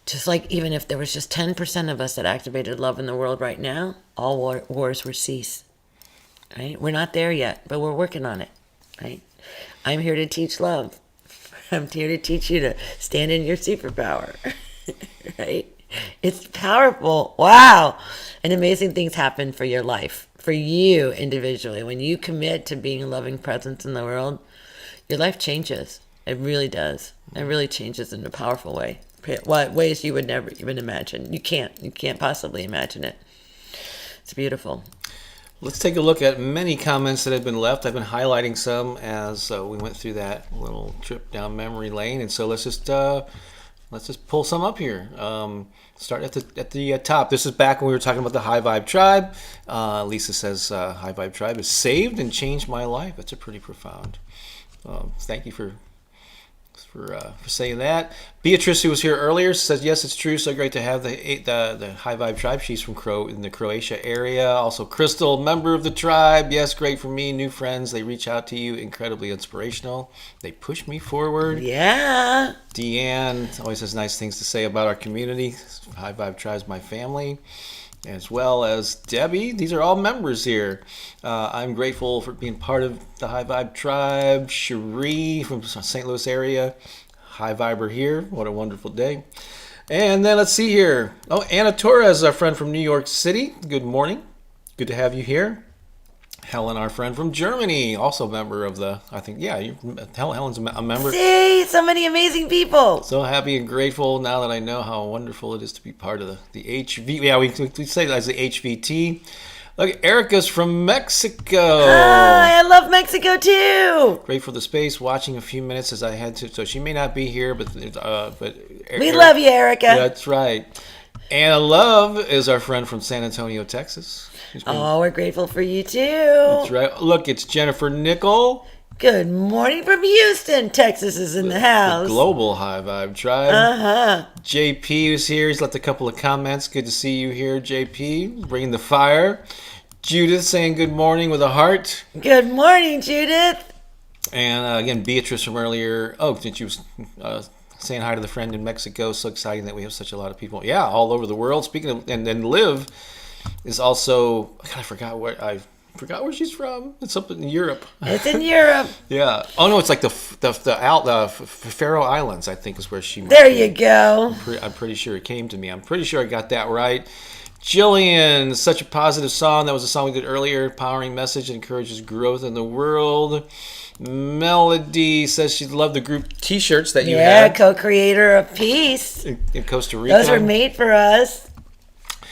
just like even if there was just 10% of us that activated love in the world right now, all wars would cease, right? We're not there yet, but we're working on it, right? I'm here to teach love. I'm here to teach you to stand in your superpower, right? It's powerful. Wow. And amazing things happen for your life, for you individually. When you commit to being a loving presence in the world, your life changes. It really does. It really changes in a powerful way. Ways you would never even imagine. You can't possibly imagine it. It's beautiful. Let's take a look at many comments that have been left. I've been highlighting some as we went through that little trip down memory lane, and so let's just pull some up here. Start at the top. This is back when we were talking about the High Vibe Tribe. Lisa says High Vibe Tribe has saved and changed my life. That's a pretty profound. Thank you for for saying that. Beatrice, who was here earlier, says yes, it's true. So great to have the High Vibe Tribe. She's from in the Croatia area. Also, Crystal, member of the tribe. Yes, great for me. New friends. They reach out to you. Incredibly inspirational. They push me forward. Yeah. Deanne always has nice things to say about our community. High Vibe Tribe's my family. As well as Debbie. These are all members here. I'm grateful for being part of the High Vibe Tribe. Cherie from St. Louis area. High Viber here. What a wonderful day. And then let's see here. Oh, Anna Torres, our friend from New York City. Good morning. Good to have you here. Helen, our friend from Germany, also a member of the, I think, yeah, Helen's a member. See, so many amazing people. So happy and grateful now that I know how wonderful it is to be part of the HV. Yeah, we say that as the HVT. Look, Erica's from Mexico. Hi, I love Mexico too. Grateful for the space, watching a few minutes as I had to. So she may not be here, but we love you, Erica. That's right. Anna Love is our friend from San Antonio, Texas. Oh, we're grateful for you too. That's right. Look, it's Jennifer Nickel. Good morning from Houston. Texas is in the house. The global High Vibe Tribe. JP is here. He's left a couple of comments. Good to see you here, JP. Bringing the fire. Judith saying good morning with a heart. Good morning, Judith. And again, Beatrice from earlier. Oh, since you was saying hi to the friend in Mexico. So exciting that we have such a lot of people. Yeah, all over the world. Speaking of, and then Liv is also. God, I forgot where she's from. It's up in Europe. It's in Europe. Yeah. Oh no, it's like the Faroe Islands, I think, is where she. There you go. I'm pretty sure it came to me. I'm pretty sure I got that right. Jillian, such a positive song. That was a song we did earlier. Empowering message encourages growth in the world. Melody says she loved the group T-shirts that you had. Yeah, co-creator of Peace. In Costa Rica. Those were made for us.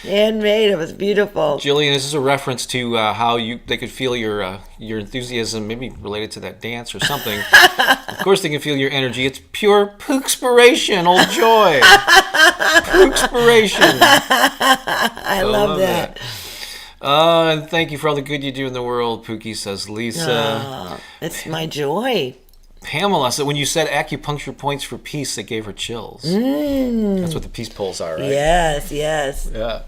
Handmade. It was beautiful. Jillian, this is a reference to how they could feel your enthusiasm, maybe related to that dance or something. Of course, they can feel your energy. It's pure pookspiration, old joy. Pookspiration. I love that. And thank you for all the good you do in the world, Pooki, says Lisa. It's my joy. Pamela said, when you said acupuncture points for peace, it gave her chills. That's what the peace poles are, right? Yes. Yeah.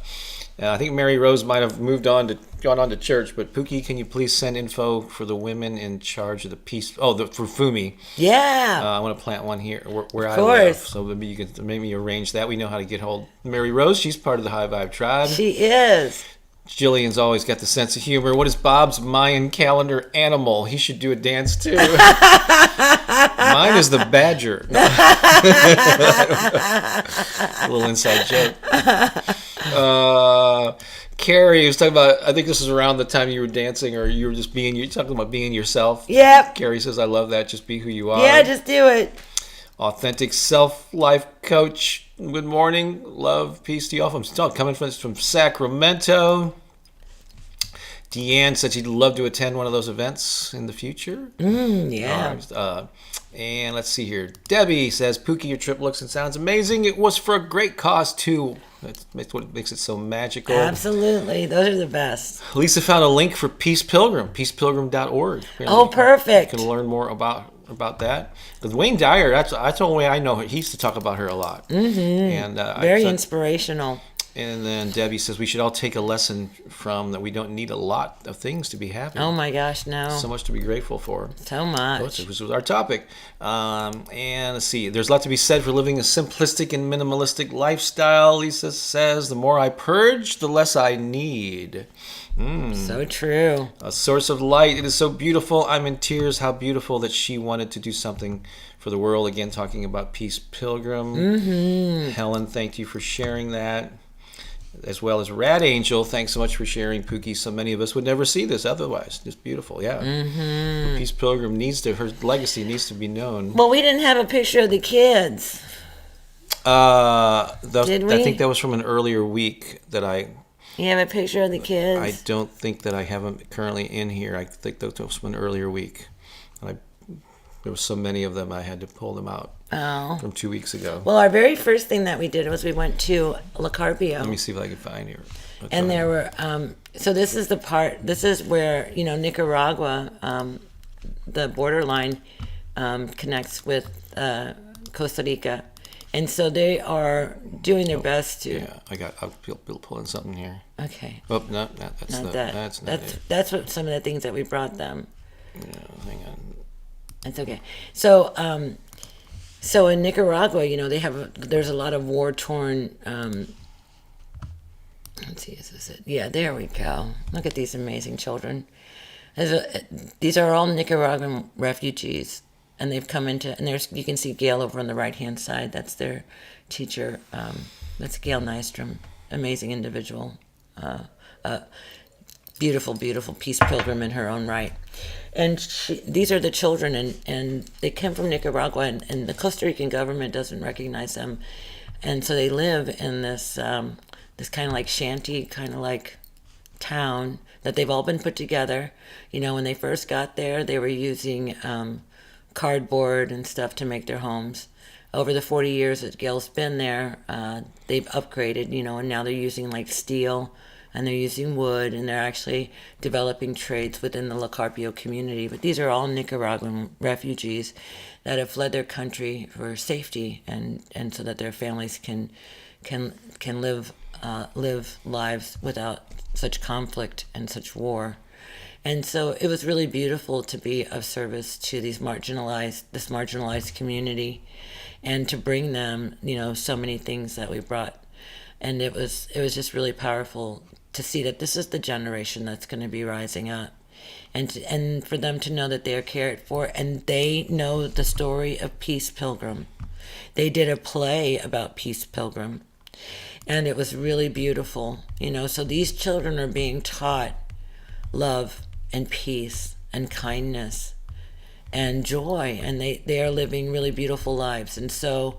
I think Mary Rose might have gone on to church, but Pooki, can you please send info for the women in charge of the peace? Oh, for Fumi. Yeah. I want to plant one here where I course. live. So maybe you can arrange that. We know how to get hold. Mary Rose, she's part of the High Vibe Tribe. She is. Jillian's always got the sense of humor. What is Bob's Mayan calendar animal? He should do a dance too. Mine is the badger. A little inside joke. Carrie was talking about, I think this is around the time you were dancing or you were just you're talking about being yourself. Yep. Carrie says, I love that. Just be who you are. Yeah, just do it. Authentic self-life coach. Good morning. Love, peace to you all. Coming from Sacramento. Deanne said she'd love to attend one of those events in the future. Yeah. And let's see here. Debbie says, Pooki, your trip looks and sounds amazing. It was for a great cause, too. That's what makes it so magical. Absolutely. Those are the best. Lisa found a link for Peace Pilgrim, peacepilgrim.org. Oh, perfect. You can learn more about that. Because Wayne Dyer, that's the only way I know her. He used to talk about her a lot. And very inspirational. And then Debbie says we should all take a lesson from that. We don't need a lot of things to be happy. Oh my gosh, no. So much to be grateful for. So much. This was our topic. And let's see. There's a lot to be said for living a simplistic and minimalistic lifestyle, Lisa says. The more I purge, the less I need. So true. A source of light. It is so beautiful. I'm in tears. How beautiful that she wanted to do something for the world. Again, talking about Peace Pilgrim. Helen, thank you for sharing that. As well as Rad Angel, thanks so much for sharing, Pooki. So many of us would never see this otherwise. It's beautiful, yeah. Peace Pilgrim her legacy needs to be known. Well, we didn't have a picture of the kids. Did we? I think that was from an earlier week that You have a picture of the kids? I don't think that I have them currently in here. I think that was from an earlier week. There were so many of them, I had to pull them out from 2 weeks ago. Well, our very first thing that we did was we went to La Carpio. Let me see if I can find here. And there were, so this is where, Nicaragua, the borderline, connects with Costa Rica. And so they are doing their best to. Yeah, I'll pull in something here. Okay. Oh, no, that's Not not that. That's not it. That's what some of the things that we brought them. Yeah, hang on. That's okay. So, so in Nicaragua, there's a lot of war-torn. Let's see, is this it? Yeah, there we go. Look at these amazing children. These are all Nicaraguan refugees, and they've come into. And you can see Gail over on the right-hand side. That's their teacher. That's Gail Nystrom, amazing individual. Beautiful, beautiful peace pilgrim in her own right. And these are the children, and they came from Nicaragua, and the Costa Rican government doesn't recognize them. And so they live in this this kind of like shanty, kind of like town that they've all been put together. When they first got there, they were using cardboard and stuff to make their homes. Over the 40 years that Gail's been there, they've upgraded, and now they're using like steel, and they're using wood, and they're actually developing trades within the La Carpio community. But these are all Nicaraguan refugees that have fled their country for safety, and so that their families can live lives without such conflict and such war. And so it was really beautiful to be of service to this marginalized community, and to bring them, so many things that we brought. And it was just really powerful to see that this is the generation that's going to be rising up, and for them to know that they are cared for, and they know the story of Peace Pilgrim. They did a play about Peace Pilgrim, and it was really beautiful, So these children are being taught love and peace and kindness and joy, and they are living really beautiful lives. And so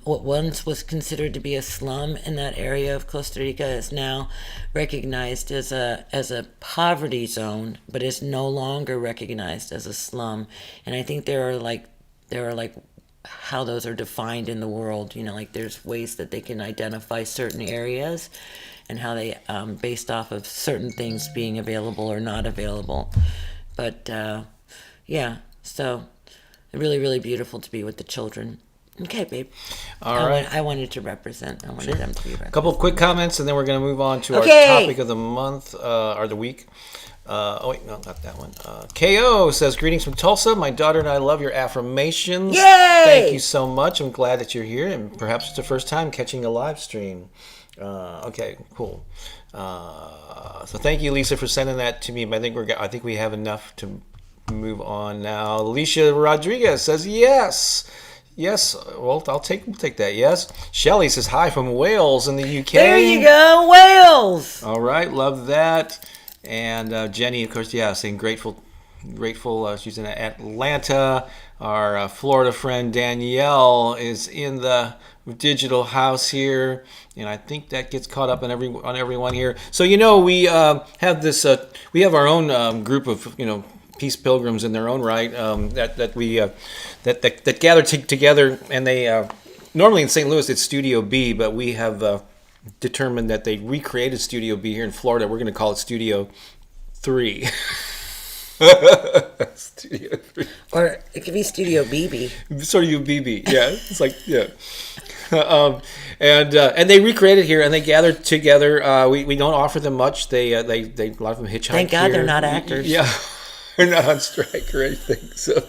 what once was considered to be a slum in that area of Costa Rica is now recognized as a poverty zone, but is no longer recognized as a slum. And I think there are like how those are defined in the world. Like there's ways that they can identify certain areas, and how they based off of certain things being available or not available. But so really, really beautiful to be with the children. Okay, babe. All right. I wanted to represent. I wanted them to be represented. A couple of quick comments, and then we're going to move on to our topic of the month, or the week. No, not that one. KO says, greetings from Tulsa. My daughter and I love your affirmations. Yay! Thank you so much. I'm glad that you're here, and perhaps it's the first time catching a live stream. Okay, cool. So thank you, Lisa, for sending that to me. But I think we have enough to move on now. Alicia Rodriguez says yes. Yes, well, we'll take that. Yes. Shelly says hi from Wales in the UK. There you go, Wales. All right, love that. And Jenny, of course, saying grateful. She's in Atlanta. Our Florida friend Danielle is in the digital house here, and I think that gets caught up on everyone here. So we have this. We have our own group of peace pilgrims in their own right that gather together, and they normally in St. Louis it's Studio B, but we have determined that they recreated Studio B here in Florida. We're going to call it Studio 3. Studio 3. Or it could be Studio BB. Studio BB, yeah. It's like, yeah. And they recreated here, and they gathered together. We don't offer them much. They a lot of them hitchhike. Thank God here. they're not actors. Yeah. They're not on strike or anything. So,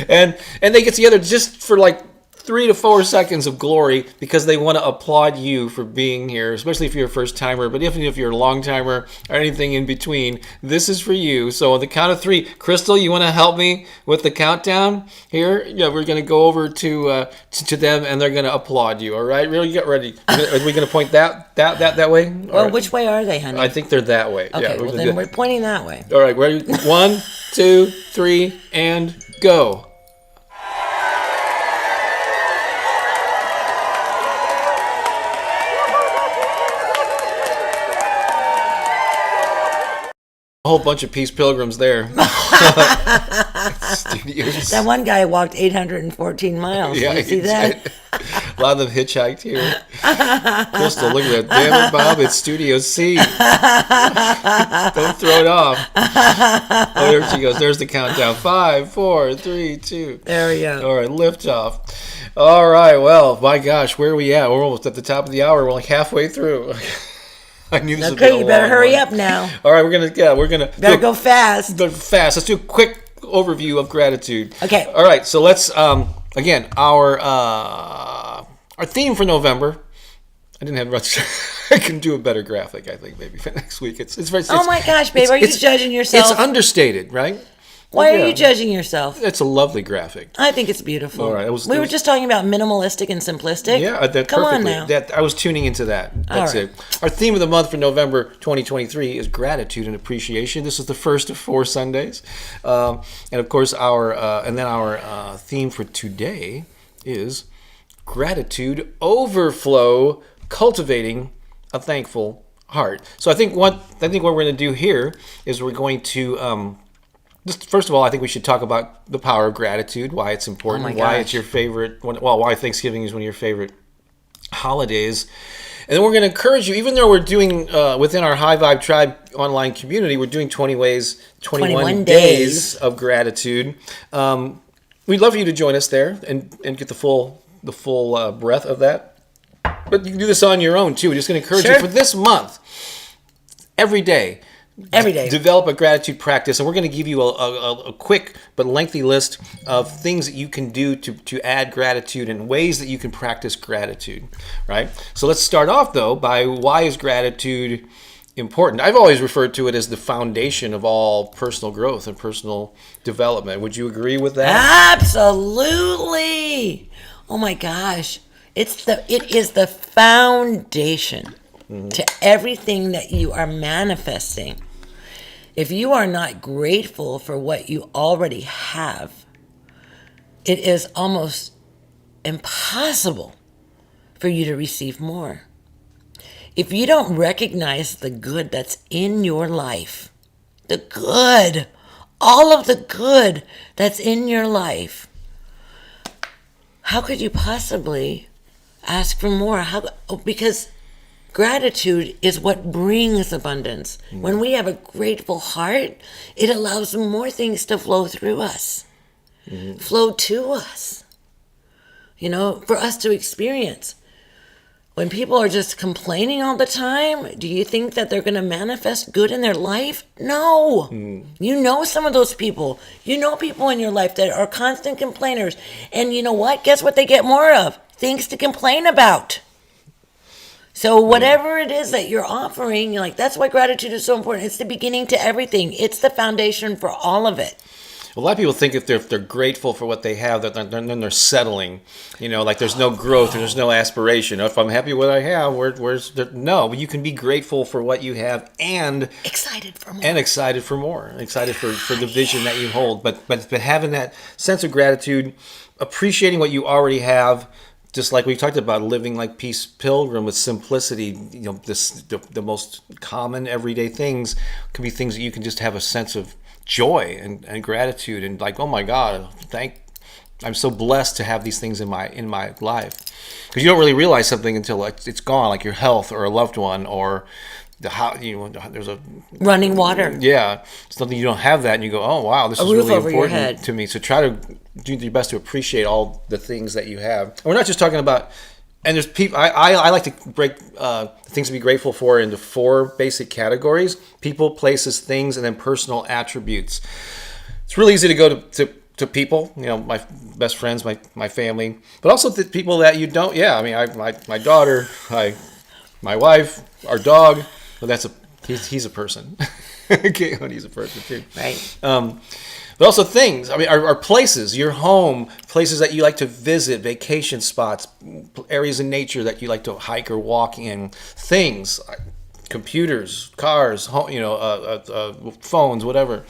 and they get together just for like 3 to 4 seconds of glory, because they want to applaud you for being here, especially if you're a first timer. But even if you're a long timer or anything in between, this is for you. So on the count of 3, Crystal, you want to help me with the countdown here? Yeah, we're going to go over to them, and they're going to applaud you. All right, really get ready. Are we going to point that way? Well, right. Which way are they, honey? I think they're that way. Okay, yeah, well then we're pointing that way. All right, ready? 1, 2, 3, and go. A whole bunch of peace pilgrims there. Studios. That one guy walked 814 miles. Yeah, you see that? lot of them hitchhiked here. Crystal, look at that. Damn it, Bob. It's Studio C. Don't throw it off. Oh, there she goes. There's the countdown. 5, 4, 3, 2. There we go. All right, lift off. All right, well, my gosh, where are we at? We're almost at the top of the hour. We're like halfway through. I knew this would be a Okay, you better long hurry one. up now. All right, we're gonna Better go fast. Go fast. Let's do a quick overview of gratitude. Okay. All right, so let's again our theme for November. I didn't have much. I can do a better graphic, I think, maybe for next week. It's Oh my gosh, babe, are you judging yourself? It's understated, right? Why are you judging yourself? It's a lovely graphic. I think it's beautiful. All right, we were just talking about minimalistic and simplistic. Yeah, that Come perfectly. on now. I was tuning into that. That's All right. it. Our theme of the month for November 2023 is gratitude and appreciation. This is the first of 4 Sundays, and of course our theme for today is gratitude overflow, cultivating a thankful heart. So I think what we're going to do here is we're going to just first of all, I think we should talk about the power of gratitude, why it's important, why it's your favorite, why Thanksgiving is one of your favorite holidays. And then we're going to encourage you, even though we're doing, within our High Vibe Tribe online community, we're doing 21 days of gratitude. We'd love for you to join us there and get the full breadth of that. But you can do this on your own, too. We're just going to encourage you for this month, every day, develop a gratitude practice, and we're going to give you a quick but lengthy list of things that you can do to add gratitude and ways that you can practice gratitude, right? So let's start off, though, by why is gratitude important? I've always referred to it as the foundation of all personal growth and personal development. Would you agree with that? Absolutely. Oh my gosh. It is the foundation to everything that you are manifesting. If you are not grateful for what you already have, it is almost impossible for you to receive more. If you don't recognize the good that's in your life, the good, all of the good that's in your life, how could you possibly ask for more? Because gratitude is what brings abundance. When we have a grateful heart, it allows more things to flow through us, flow to us, for us to experience. When people are just complaining all the time, do you think that they're going to manifest good in their life? No. You know some of those people. You know people in your life that are constant complainers. And you know what? Guess what they get more of? Things to complain about. So whatever it is that you're offering, that's why gratitude is so important. It's the beginning to everything. It's the foundation for all of it. A lot of people think if they're grateful for what they have, then they're settling. Like there's no growth, there's no aspiration. If I'm happy with what I have, no? You can be grateful for what you have and excited for more. Excited for the vision that you hold. But having that sense of gratitude, appreciating what you already have. Just like we talked about, living like Peace Pilgrim with simplicity, the most common everyday things can be things that you can just have a sense of joy and gratitude and oh my God, I'm so blessed to have these things in my life. Because you don't really realize something until it's gone, like your health or a loved one or there's a running water. Yeah, something you don't have that, and you go, oh wow, this is really important to me. So try to do your best to appreciate all the things that you have. And we're not just talking about. And there's people. I like to break things to be grateful for into 4 basic categories: people, places, things, and then personal attributes. It's really easy to go to people, my best friends, my family, but also the people that you don't. Yeah, I mean, my daughter, my wife, our dog. Well, he's a person. Okay, he's a person too. Right. But also things. I mean, our places, your home, places that you like to visit, vacation spots, areas in nature that you like to hike or walk in. Things, computers, cars, phones, whatever.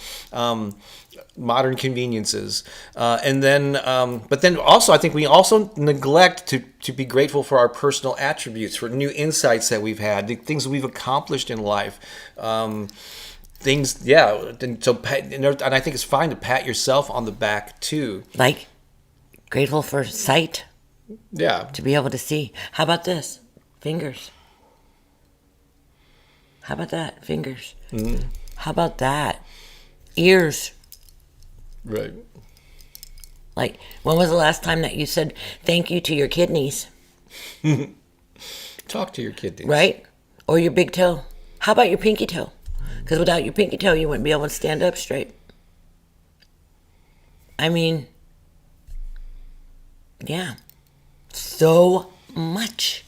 Modern conveniences, and then, but then also, I think we also neglect to be grateful for our personal attributes, for new insights that we've had, the things that we've accomplished in life, things, yeah. And I think it's fine to pat yourself on the back too. Like grateful for sight. Yeah. To be able to see. How about this? Fingers. How about that? Fingers. Mm-hmm. How about that? Ears. Right. Like, when was the last time that you said thank you to your kidneys? Talk to your kidneys. Right? Or your big toe. How about your pinky toe? Because without your pinky toe, you wouldn't be able to stand up straight. I mean, yeah. So much.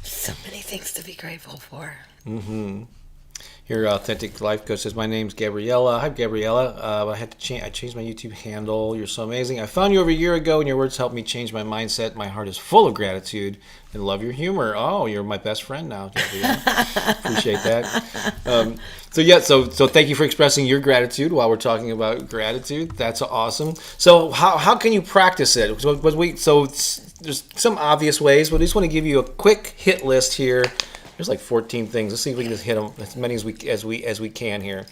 So many things to be grateful for. Mm-hmm. Your authentic life coach says, my name's Gabriella. Hi, Gabriella. I had to change. I changed my YouTube handle. You're so amazing. I found you over a year ago, and your words helped me change my mindset. My heart is full of gratitude and love your humor. Oh, you're my best friend now, Gabriella. Appreciate that. So thank you for expressing your gratitude while we're talking about gratitude. That's awesome. So how can you practice it? There's some obvious ways, but I just want to give you a quick hit list here. There's like 14 things. Let's see if we can just hit them as many as we can here.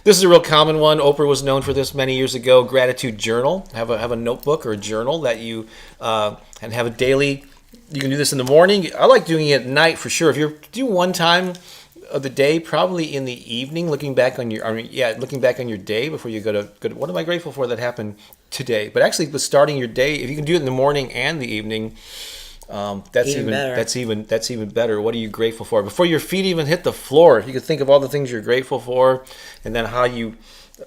This is a real common one. Oprah was known for this many years ago. Gratitude journal. Have a notebook or a journal that you and have a daily. You can do this in the morning. I like doing it at night for sure. If you do one time of the day, probably in the evening, looking back on your day before you go to what am I grateful for that happened today? But actually, with starting your day, if you can do it in the morning and the evening. That's even better. What are you grateful for? Before your feet even hit the floor, if you could think of all the things you're grateful for, and then how you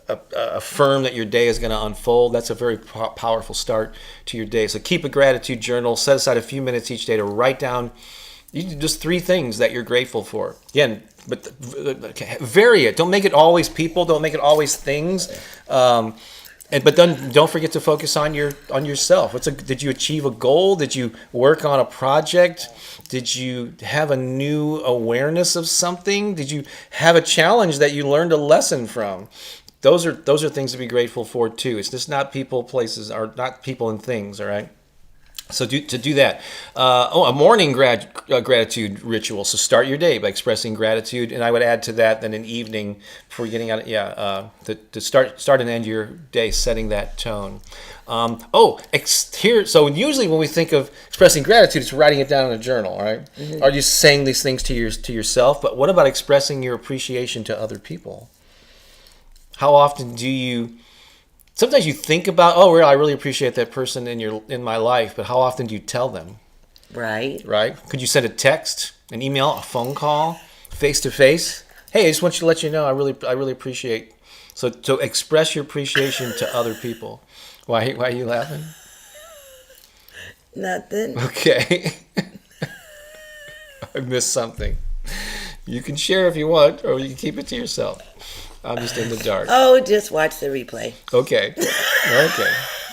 affirm that your day is going to unfold. That's a very powerful start to your day. So keep a gratitude journal. Set aside a few minutes each day to write down just 3 things that you're grateful for. Again, but vary it. Don't make it always people. Don't make it always things. But then don't forget to focus on yourself. Did you achieve a goal? Did you work on a project? Did you have a new awareness of something? Did you have a challenge that you learned a lesson from? Those are things to be grateful for too. It's just not people, places, or not people and things. All right. So to do that, a morning gratitude ritual. So start your day by expressing gratitude, and I would add to that then an evening before getting out. To start and end your day, setting that tone. So usually when we think of expressing gratitude, it's writing it down in a journal. All right, mm-hmm. Are you saying these things to yourself? But what about expressing your appreciation to other people? How often do you? Sometimes you think about, I really appreciate that person in my life, but how often do you tell them? Right. Right? Could you send a text, an email, a phone call, face to face? Hey, I just want you to let you know I really appreciate. So to express your appreciation to other people. Why are you laughing? Nothing. Okay. I missed something. You can share if you want, or you can keep it to yourself. I'm just in the dark. Oh, just watch the replay. Okay.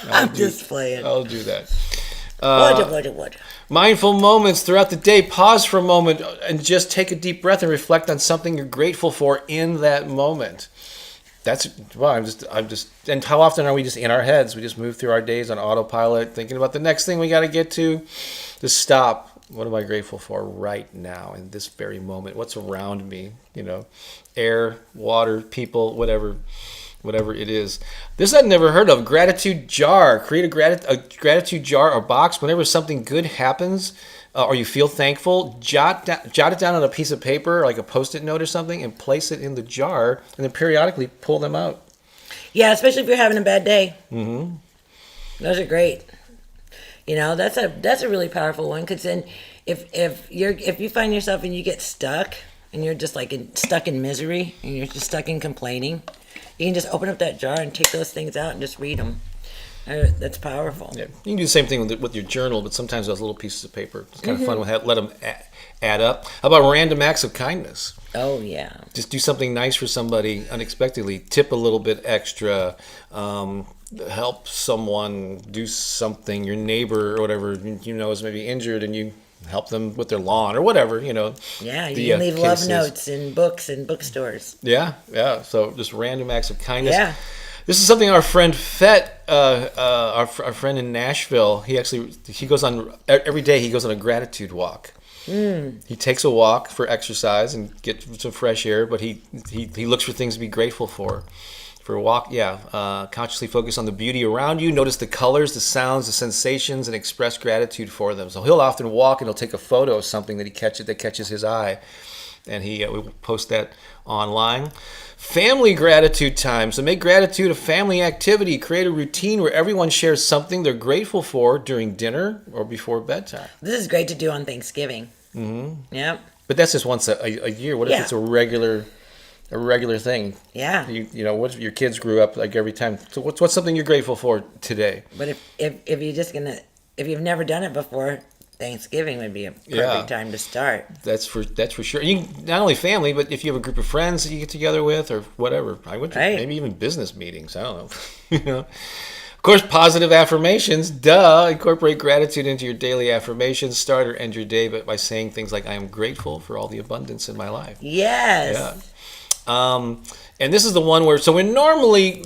I'm just playing. I'll do that. What? Mindful moments throughout the day. Pause for a moment and just take a deep breath and reflect on something you're grateful for in that moment. I'm just. And how often are we just in our heads? We just move through our days on autopilot, thinking about the next thing we got to get to. Just stop. What am I grateful for right now in this very moment? What's around me? Air, water, people, whatever it is. This I'd never heard of. Gratitude jar. Create a gratitude jar or box. Whenever something good happens or you feel thankful, jot it down on a piece of paper, like a Post-it note or something, and place it in the jar, and then periodically pull them out. Yeah, especially if you're having a bad day. Mm-hmm. Those are great. That's a really powerful one, because then if you find yourself and you get stuck and you're just like stuck in misery and you're just stuck in complaining, you can just open up that jar and take those things out and just read them. That's powerful. Yeah, you can do the same thing with your journal, but sometimes those little pieces of paper. It's kind of fun. Let them add up. How about random acts of kindness? Oh yeah. Just do something nice for somebody unexpectedly. Tip a little bit extra. Help someone do something. Your neighbor or whatever is maybe injured, and you help them with their lawn or whatever. Yeah, you can leave love notes in books and bookstores. Yeah. So just random acts of kindness. Yeah. This is something our friend Fett, our friend in Nashville, he goes on, every day he goes on a gratitude walk. He takes a walk for exercise and get some fresh air, but he looks for things to be grateful for For a walk, consciously focus on the beauty around you. Notice the colors, the sounds, the sensations, and express gratitude for them. So he'll often walk and he'll take a photo of something that catches his eye, and we post that online. Family gratitude time. So make gratitude a family activity. Create a routine where everyone shares something they're grateful for during dinner or before bedtime. This is great to do on Thanksgiving. Mm-hmm. Yep. But that's just once a year. What if it's a regular thing? Yeah. What if your kids grew up like every time? So what's something you're grateful for today? But if you've never done it before, Thanksgiving would be a perfect time to start. That's for sure. You not only family, but if you have a group of friends that you get together with or whatever. I went to maybe even business meetings. I don't know. Of course, positive affirmations. Duh. Incorporate gratitude into your daily affirmations. Start or end your day by saying things like, I am grateful for all the abundance in my life. Yes. Yeah. And this is the one where, so we're normally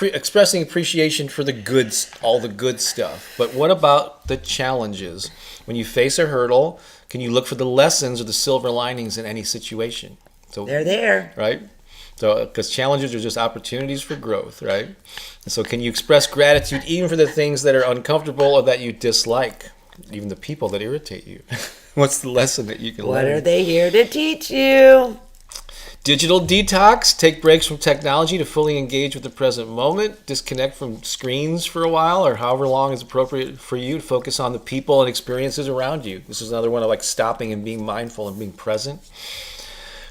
expressing appreciation for the goods, all the good stuff. But what about the challenges? When you face a hurdle, can you look for the lessons or the silver linings in any situation? So they're there. Right? So, because challenges are just opportunities for growth, right? And so can you express gratitude even for the things that are uncomfortable or that you dislike? Even the people that irritate you. What's the lesson that you can learn? What are they here to teach you? Digital detox. Take breaks from technology to fully engage with the present moment. Disconnect from screens for a while or however long is appropriate for you to focus on the people and experiences around you. This is another one of like stopping and being mindful and being present.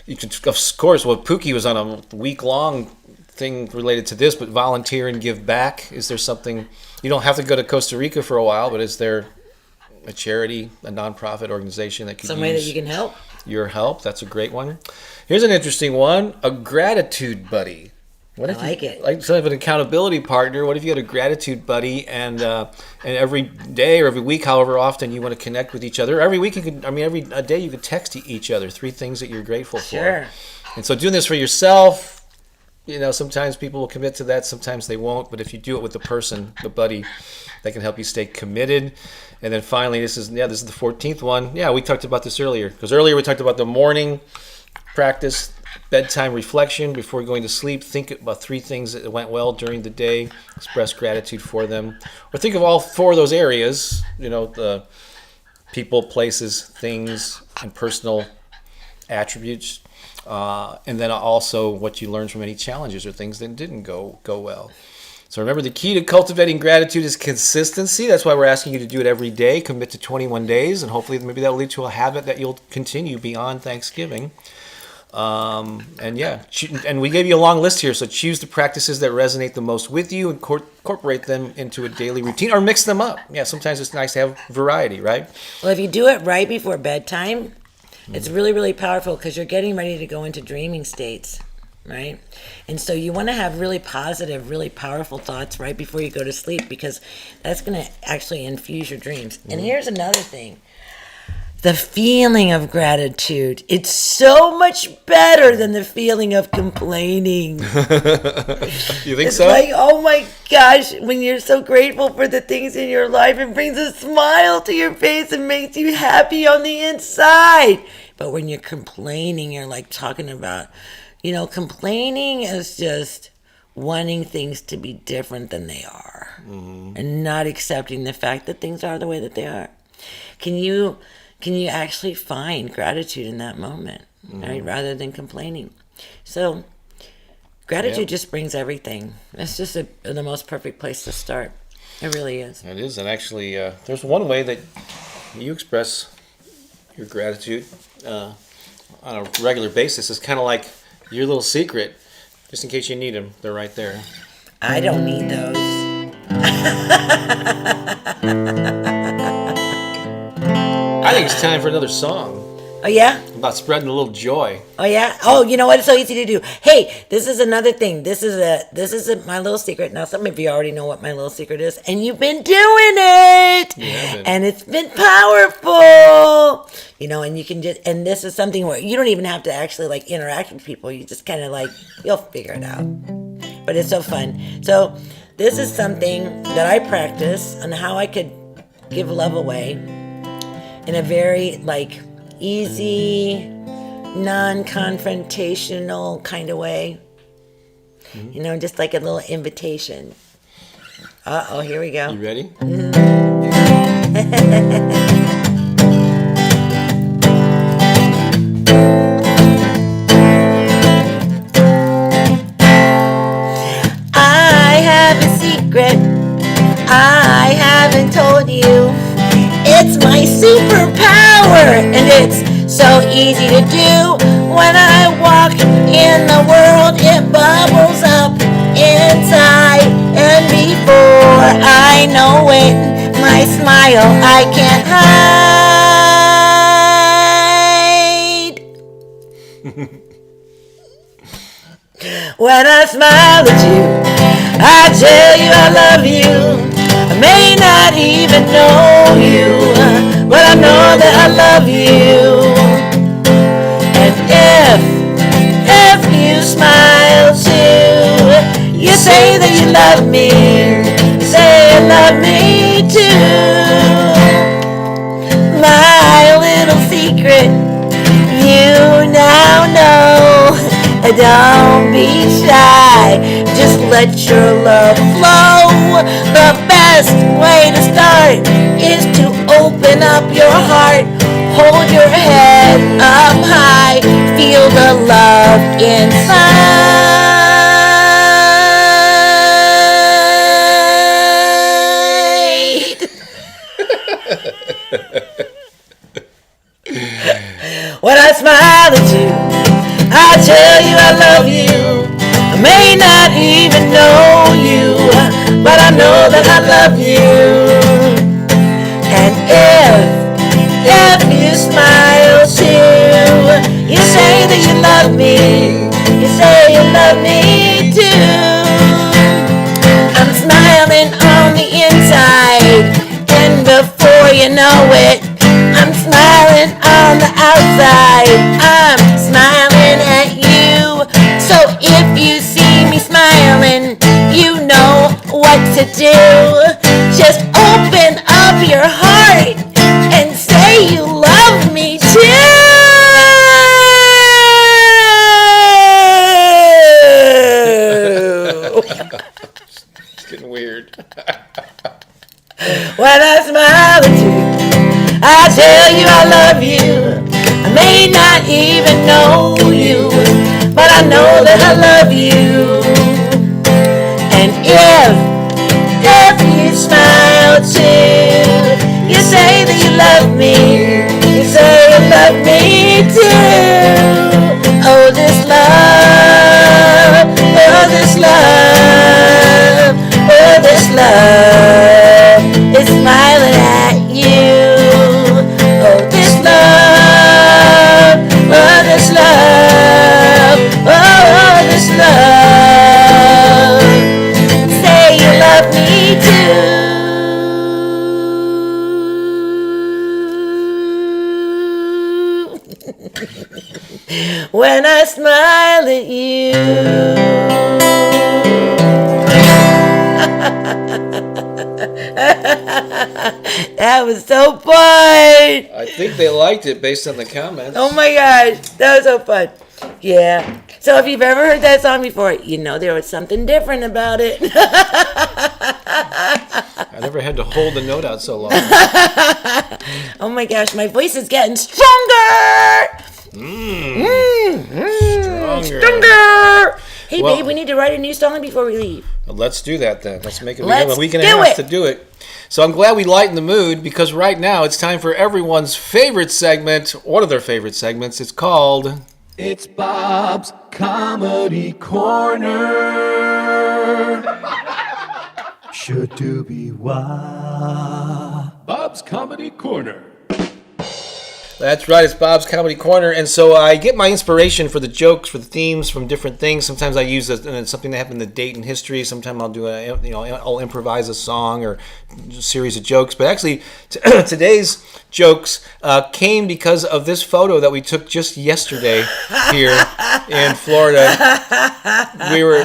You can, of course, Pooki was on a week-long thing related to this, but volunteer and give back. Is there something, you don't have to go to Costa Rica for a while, but is there a charity, a nonprofit organization that could some way that you can help? Your help? That's a great one. Here's an interesting one, a gratitude buddy. What if I like it. Like sort of an accountability partner. What if you had a gratitude buddy and every day or every week, however often you want to connect with each other, every week every day you could text each other 3 things that you're grateful Sure. for. And so doing this for yourself, sometimes people will commit to that, sometimes they won't. But if you do it with the person, the buddy, that can help you stay committed. And then finally, this is the 14th one. Yeah, we talked about this earlier. Because earlier we talked about the morning practice, bedtime reflection before going to sleep. Think about 3 things that went well during the day. Express gratitude for them. Or think of all 4 of those areas, the people, places, things, and personal attributes. And then also what you learned from any challenges or things that didn't go well. So remember, the key to cultivating gratitude is consistency. That's why we're asking you to do it every day. Commit to 21 days, and hopefully maybe that will lead to a habit that you'll continue beyond Thanksgiving. And we gave you a long list here, so choose the practices that resonate the most with you and incorporate them into a daily routine or mix them up. Yeah, sometimes it's nice to have variety, right? Well, if you do it right before bedtime, it's really, really powerful because you're getting ready to go into dreaming states, right? And so you want to have really positive, really powerful thoughts right before you go to sleep because that's going to actually infuse your dreams. And here's another thing. The feeling of gratitude. It's so much better than the feeling of complaining. You think It's so? like, oh my gosh, when you're so grateful for the things in your life, it brings a smile to your face and makes you happy on the inside. But when you're complaining, you're like talking about, complaining is just wanting things to be different than they are and not accepting the fact that things are the way that they are. Can you actually find gratitude in that moment, right? Rather than complaining. So gratitude just brings everything. It's just the most perfect place to start. It really is. It is. And actually, there's one way that you express your gratitude on a regular basis. It's kind of like your little secret. Just in case you need them, they're right there. I don't need those. I think it's time for another song Oh, yeah? about spreading a little joy. Oh, yeah? Oh, you know what? It's so easy to do. Hey, this is another thing. This is my little secret. Now, some of you already know what my little secret is, and you've been doing it. Yeah, and it's been powerful. And you can and this is something where you don't even have to actually, like, interact with people. You just kind of, like, you'll figure it out. But it's so fun. So, this is something that I practice on how I could give love away in a very, like, easy, non-confrontational kind of way. You know, just like a little invitation. Uh-oh, here we go. You ready? I have a secret I haven't told you. It's my superpower, and it's so easy to do. When I walk in the world, it bubbles up inside, and before I know it, my smile I can't hide. When I smile at you, I tell you I love you. I may not even know you, but I know that I love you. And if you smile too, you say that you love me, you say you love me too. My little secret, you now know. Don't be shy, just let your love flow. The best way to start is to open up your heart. Hold your head up high, feel the love inside. When I smile at you, I tell you I love you. I may not even know you, but I know that I love you. And if you smile too, you say that you love me, you say you love me too. I'm smiling on the inside, and before you know it, I'm smiling on the outside. I'm smiling at you. So if you see me smiling, you know what to do. Just open up your heart and say you love me too. It's getting weird. When I smile at you, I tell you I love you. I may not even know you, but I know that I love you. And if you smile too, you say that you love me, you say you love me too. Oh, this love, oh, this love, oh, this love is smiling at you. Oh, this love, oh, this love, oh, this love. Say you love me too. When I smile at you. That was so fun. I think they liked it based on the comments. Oh my gosh, that was so fun. Yeah. So if you've ever heard that song before, you know there was something different about it. I never had to hold the note out so long. Oh my gosh, my voice is getting stronger. Stronger. Hey, Well, babe, we need to write a new song before we leave. Let's do that then. Let's make it. We Let's have a week and a do half it. to do it. So I'm glad we lightened the mood because right now it's time for everyone's favorite segment, one of their favorite segments. It's called It's Bob's Comedy Corner. Shoo-doo-be-wah. Bob's Comedy Corner. That's right, it's Bob's Comedy Corner, and so I get my inspiration for the jokes, for the themes from different things. Sometimes I use something that happened in the date in history. Sometimes I'll do I'll improvise a song or a series of jokes. But actually, today's jokes came because of this photo that we took just yesterday here in Florida.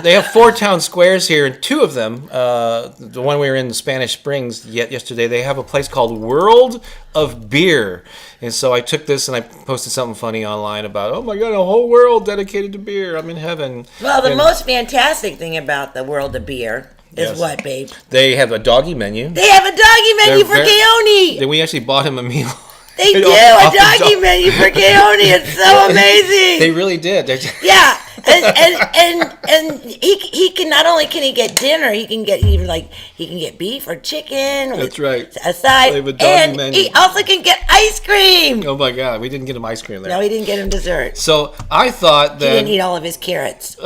They have 4 town squares here, and 2 of them, the one we were in Spanish Springs yesterday, they have a place called World of Beer. And so I I took this and I posted something funny online about, oh my God, a whole world dedicated to beer. I'm in heaven. Well, the most fantastic thing about the world of beer is what, babe? They have a doggy menu. They have a doggy menu for Keone. Then we actually bought him a meal. They do a doggy menu for Keone. It's so amazing. They really did. Yeah, and he can not only can he get dinner, he can get beef or chicken. That's right. A side, They have a doggy menu. He also can get ice cream. Oh my God, we didn't get him ice cream there. No, he didn't get him dessert. So I thought that He didn't eat all of his carrots.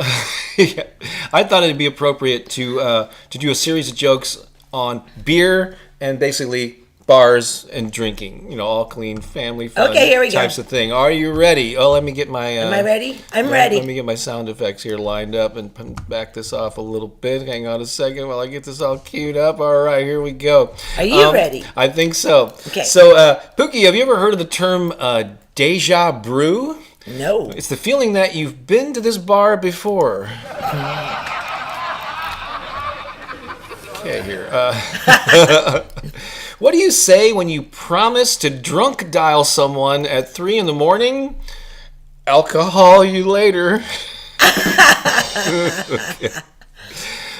Yeah. I thought it'd be appropriate to do a series of jokes on beer and basically bars and drinking, all clean family fun types of thing. Are you ready? Oh, let me get my Am I ready? I'm ready. Let me get my sound effects here lined up and back this off a little bit. Hang on a second while I get this all queued up. All right, here we go. Are you ready? I think so. Okay. So, Pooki, have you ever heard of the term deja brew? No. It's the feeling that you've been to this bar before. Okay, here. What do you say when you promise to drunk dial someone at 3 a.m? Alcohol you later. Okay.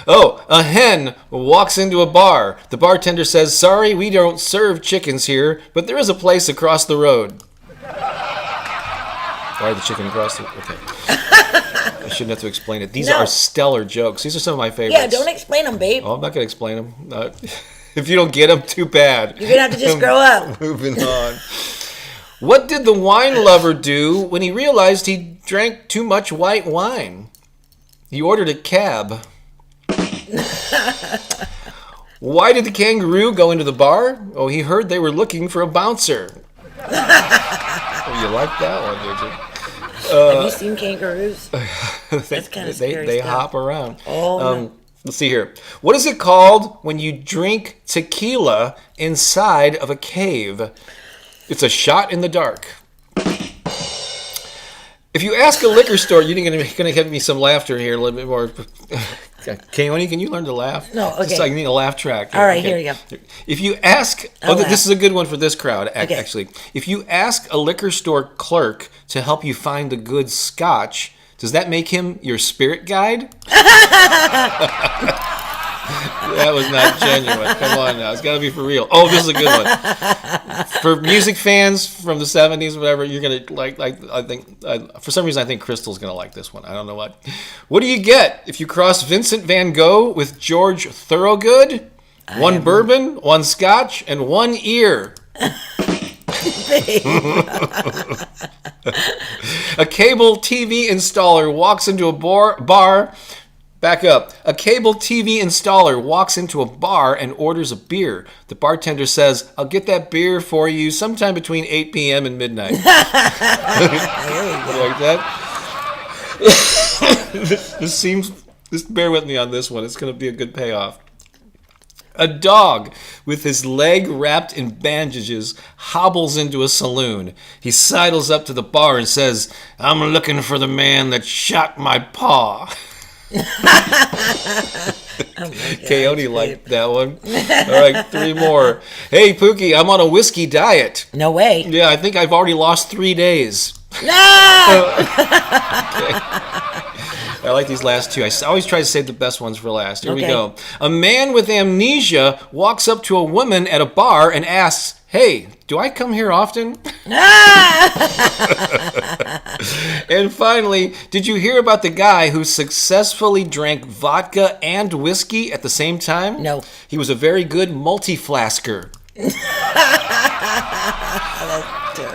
Oh, a hen walks into a bar. The bartender says, sorry, we don't serve chickens here, but there is a place across the road. Why the chicken across the... Okay. I shouldn't have to explain it. These are stellar jokes. These are some of my favorites. Yeah, don't explain them, babe. Oh, I'm not going to explain them. If you don't get them, too bad. You're going to have to just grow up. Moving on. What did the wine lover do when he realized he drank too much white wine? He ordered a cab. Why did the kangaroo go into the bar? Oh, he heard they were looking for a bouncer. Oh, you like that one, did you? Have you seen kangaroos? That's kind of scary They stuff. hop around. Oh, no. Let's see here. What is it called when you drink tequila inside of a cave? It's a shot in the dark. If you ask a liquor store, you're going to give me some laughter here, a little bit more. Keone, can you learn to laugh? No, okay. Just like you need a laugh track. All right, here we go. If you ask, this is a good one for this crowd, Okay. actually. If you ask a liquor store clerk to help you find a good scotch, does that make him your spirit guide? That was not genuine. Come on now. It's got to be for real. Oh, this is a good one. For music fans from the 70s, whatever, you're going to like I think, for some reason, I think Crystal's going to like this one. I don't know what. What do you get if you cross Vincent van Gogh with George Thorogood? One bourbon, one scotch, and one ear. A cable TV installer walks into a bar. Back up. A cable TV installer walks into a bar and orders a beer. The bartender says, I'll get that beer for you sometime between 8 p.m. and midnight. You like that? Bear with me on this one. It's going to be a good payoff. A dog with his leg wrapped in bandages hobbles into a saloon. He sidles up to the bar and says, I'm looking for the man that shot my paw. Keone liked that one. All right, 3 more. Hey, Pooki, I'm on a whiskey diet. No way. Yeah, I think I've already lost 3 days. No! Okay. I like these last 2. I always try to save the best ones for last. Here we go. A man with amnesia walks up to a woman at a bar and asks, hey, do I come here often? And finally, did you hear about the guy who successfully drank vodka and whiskey at the same time? No. He was a very good multi-flasker.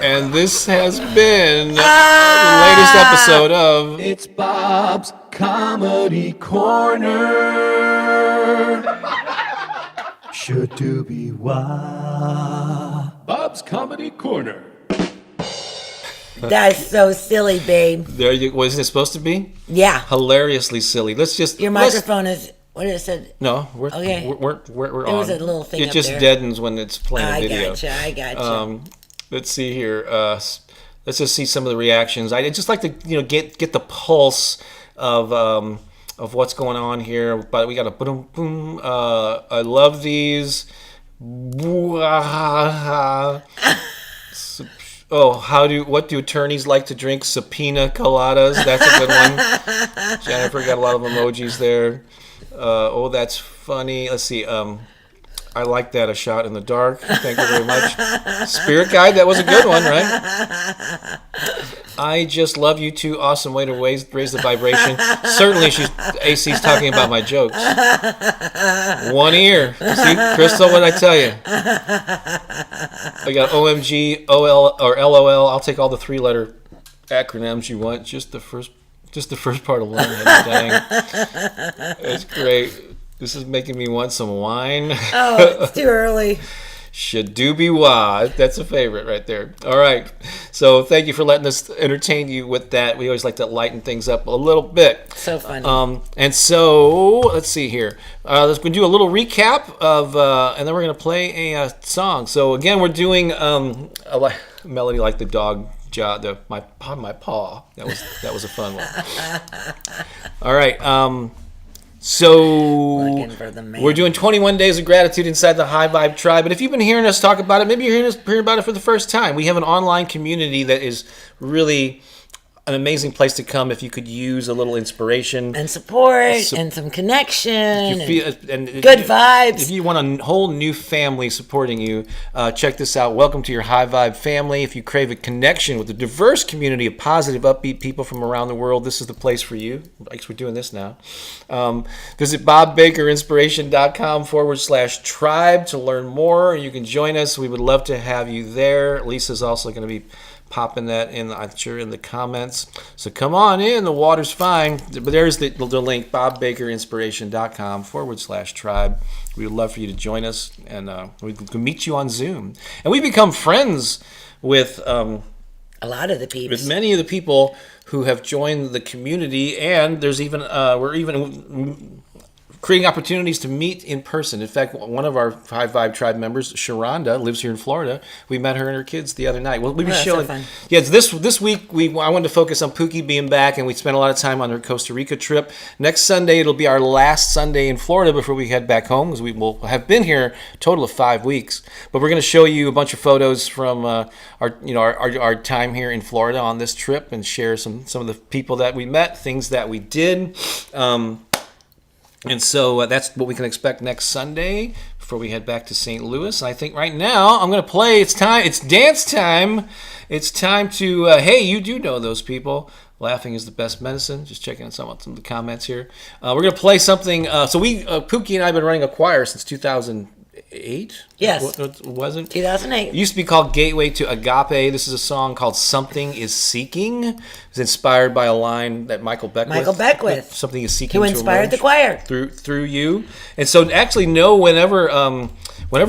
And this has been the latest episode of It's Bob's Comedy Corner. Should do be why. Bob's Comedy Corner. That's so silly, babe. There you wasn't it supposed to be? Yeah. Hilariously silly. Your microphone is what did it say? No, we're okay. We're there on. was a little thing. It up just there. deadens when it's playing a video. I gotcha. Let's see here. Let's just see some of the reactions. I'd just like to get the pulse of what's going on here. But we got a boom boom. I love these. Oh, what do attorneys like to drink? Subpoena coladas. That's a good one. Jennifer got a lot of emojis there. Oh, that's funny. Let's see. I like that. A shot in the dark. Thank you very much. Spirit guide. That was a good one, right? I just love you too. Awesome way to raise the vibration. Certainly, AC's talking about my jokes. One ear. See, Crystal, what did I tell you? I got OMG, OL, or LOL. I'll take all the 3-letter acronyms you want. Just the first part alone. Dang. It's great. This is making me want some wine. Oh, it's too early. Shadoobie-wah. That's a favorite right there. All right. So thank you for letting us entertain you with that. We always like to lighten things up a little bit. So funny. And so let's see here. Let's do a little recap of, and then we're going to play a song. So again, we're doing a melody like the dog. My paw. That was a fun one. All right. So we're doing 21 days of gratitude inside the High Vibe Tribe. But if you've been hearing us talk about it, maybe you're hearing about it for the first time. We have an online community that is really an amazing place to come if you could use a little inspiration and support and some connection and good vibes. If you want a whole new family supporting you, check this out. Welcome to your High Vibe family. If you crave a connection with a diverse community of positive, upbeat people from around the world, this is the place for you. I guess we're doing this now. Visit bobbakerinspiration.com/tribe to learn more. You can join us. We would love to have you there. Lisa's also going to be popping that in, I'm sure, in the comments. So come on in. The water's fine. But there's the link, bobbakerinspiration.com/tribe. We would love for you to join us, and we can meet you on Zoom. And we become friends with a lot of the people. With many of the people who have joined the community, and there's even we're even creating opportunities to meet in person. In fact, one of our High Vibe Tribe members, Sharonda, lives here in Florida. We met her and her kids the other night. Well, we were showing. So yeah, this week I wanted to focus on Pooki being back, and we spent a lot of time on her Costa Rica trip. Next Sunday it'll be our last Sunday in Florida before we head back home, because we will have been here a total of 5 weeks. But we're going to show you a bunch of photos from our time here in Florida on this trip, and share some of the people that we met, things that we did. And so that's what we can expect next Sunday before we head back to St. Louis. And I think right now I'm going to play. It's time. It's dance time. It's time to, hey, you do know those people. Laughing is the best medicine. Just checking on some of the comments here. We're going to play something. Pooki and I have been running a choir since 2008. Yes. Was it? 2008. It used to be called Gateway to Agape. This is a song called Something is Seeking. It was inspired by a line that Michael Beckwith. Something is seeking who to inspired the choir. Through you. And so actually know whenever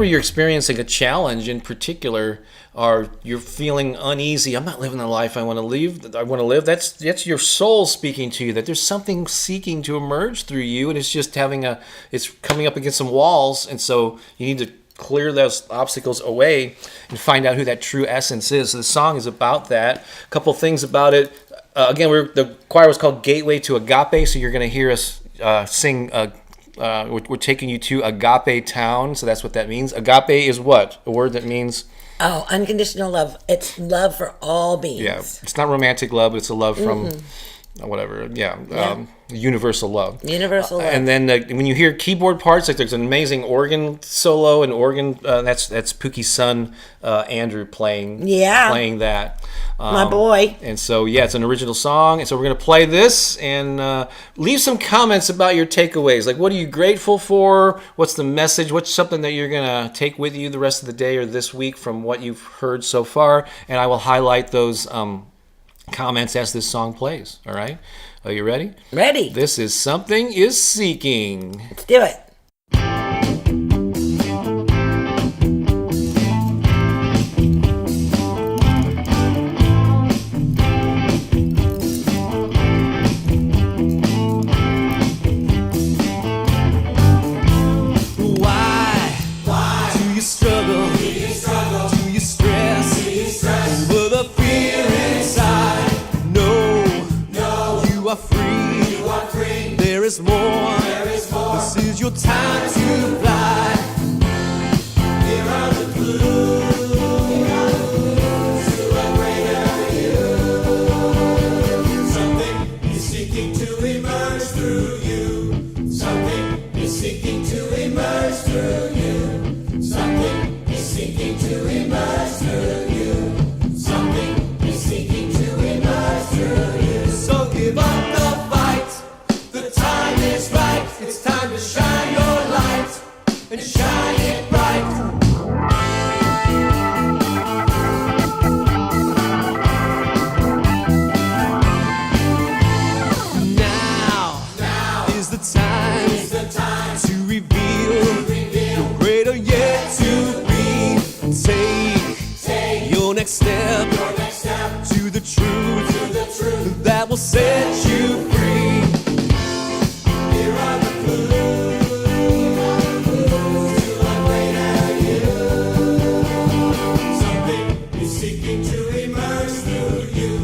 you're experiencing a challenge in particular, or you're feeling uneasy, I'm not living the life I want to live. That's your soul speaking to you, that there's something seeking to emerge through you, and it's just it's coming up against some walls, and so you need to clear those obstacles away and find out who that true essence is. So the song is about that. A couple things about it. Again, the choir was called Gateway to Agape, so you're going to hear us sing. We're taking you to Agape Town, so that's what that means. Agape is what? A word that means... Oh, unconditional love. It's love for all beings. Yeah, it's not romantic love, but it's a love from whatever. Yeah. Universal love. Universal love. And then when you hear keyboard parts, like there's an amazing organ solo and organ. That's Pooki's son Andrew playing that. My boy. And so it's an original song. And so we're gonna play this and leave some comments about your takeaways. Like, what are you grateful for? What's the message? What's something that you're gonna take with you the rest of the day or this week from what you've heard so far? And I will highlight those comments as this song plays. All right. Are you ready? Ready. This is Something is Seeking. Let's do it. Why do you struggle? Do you stress over the fear inside? You are free. There is more. This is your time to fly. Here are the clues to a next step, to the truth, that will set you free. Here are the clues to a greater you. Something is seeking to emerge through you.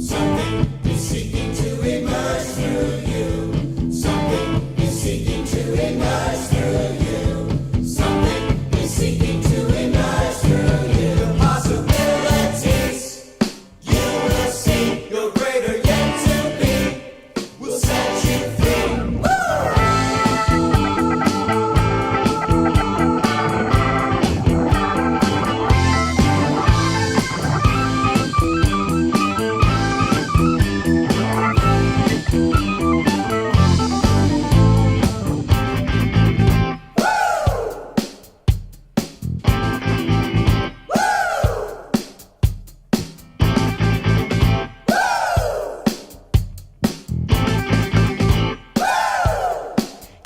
Something is seeking to emerge through you. Something is seeking to emerge through you. Something is seeking to emerge through you. Possibilities you will see, your greater yet to be will set you free.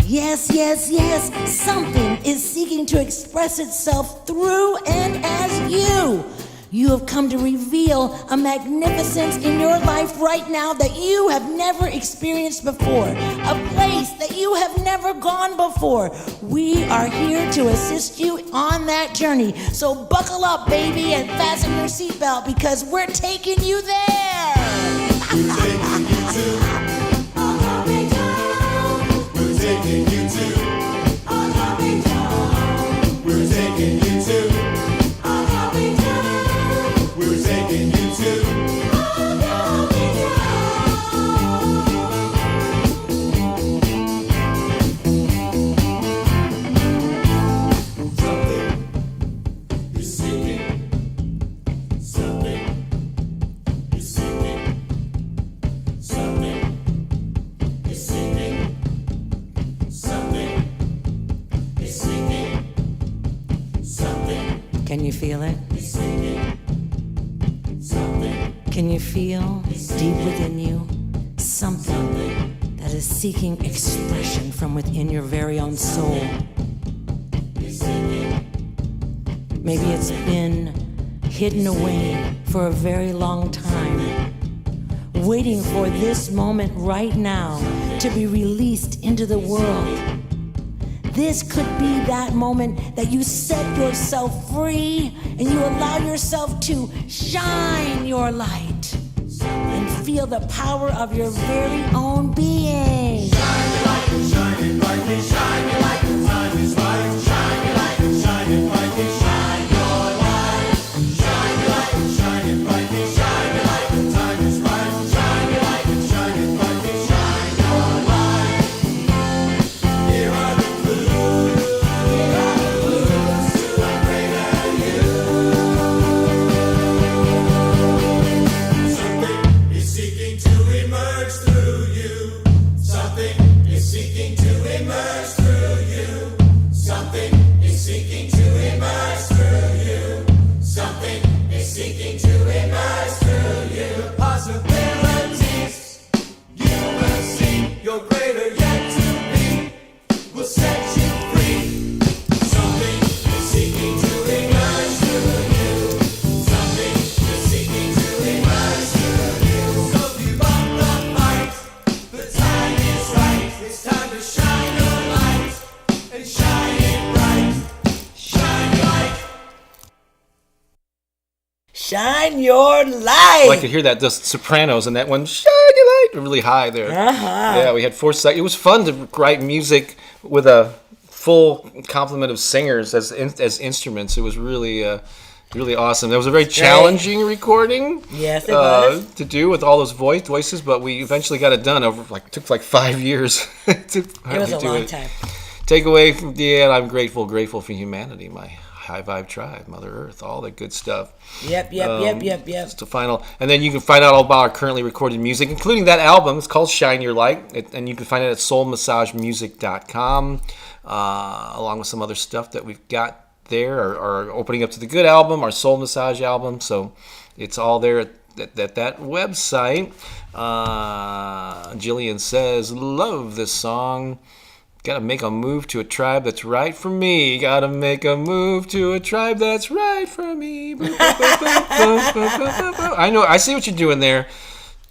Yes, yes, yes. Something is seeking to express itself through and as you. You have come to reveal a magnificence in your life right now that you have never experienced before, a place that you have never gone before. We are here to assist you on that journey. So buckle up, baby, and fasten your seatbelt because we're taking you there. We're taking you to a happy town. We're taking you to a happy town. We're taking you to a happy town. We're taking you to a happy town. Something is seeking. Something is seeking. Something is seeking. Something is seeking. Something Can you feel it? is seeking. Something Can you feel deep within you something that is seeking expression from within your very own soul? is seeking. Maybe it's been hidden away for a very long time, waiting for this moment right now to be released into the world. This could be that moment that you set yourself free and you allow yourself to shine your light and feel the power of your very own being. Shine your light, shine it brightly, shine your light, the time is right. Shine your light, shine it brightly, shine your light. Shine your light, shine it brightly, shine your light, the time is right. Shine your light, shine it brightly, shine your light. Here are the clues to a greater you. Something is seeking to emerge through you. Something is seeking to emerge through you. Something is seeking to emerge through you. Something is seeking to emerge through you. Possibilities you will see, your greater yet to be will set you free. Something is seeking to emerge through you. Something is seeking to emerge through you. So give up the fight. The time is right. It's time to shine your light and shine it bright. Shine your light. Shine your light. Well, I could hear that, the sopranos and that one, shine your light, really high there. Yeah, we had 4 seconds. It was fun to write music with a full complement of singers as instruments. It was really really awesome. That was a very challenging recording. Yes, it was. To do with all those voices, but we eventually got it done over took 5 years to It was a do long it. time. Take away from the end, I'm grateful for humanity, my high vibe tribe, Mother Earth, all that good stuff. Yep. It's the final, and then you can find out all about our currently recorded music, including that album. It's called Shine Your Light, and you can find it at soulmassagemusic.com, along with some other stuff that we've got there, our Opening Up to the Good album, our Soul Massage album. So it's all there at that website. Jillian says, love this song. Gotta make a move to a tribe that's right for me. Gotta make a move to a tribe that's right for me. I know. I see what you're doing there.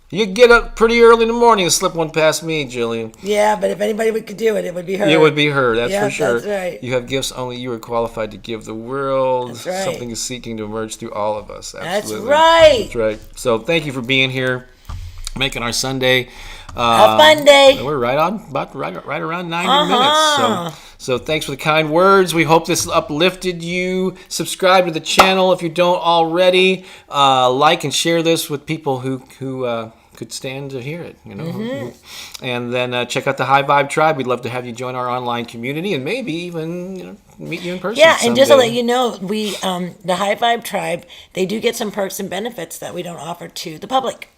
You get up pretty early in the morning and slip one past me, Jillian. Yeah, but if anybody could do it, it would be her. It would be her, that's for sure. That's right. You have gifts only you are qualified to give the world. That's right. Something is seeking to emerge through all of us. Absolutely. That's right. That's right. So thank you for being here, making our Sunday. A fun day. We're right around 90 minutes. So thanks for the kind words. We hope this uplifted you. Subscribe to the channel if you don't already. Like and share this with people who could stand to hear it, And then check out the High Vibe Tribe. We'd love to have you join our online community and maybe even meet you in person. Yeah, and someday. just to let you know, we the High Vibe Tribe, they do get some perks and benefits that we don't offer to the public.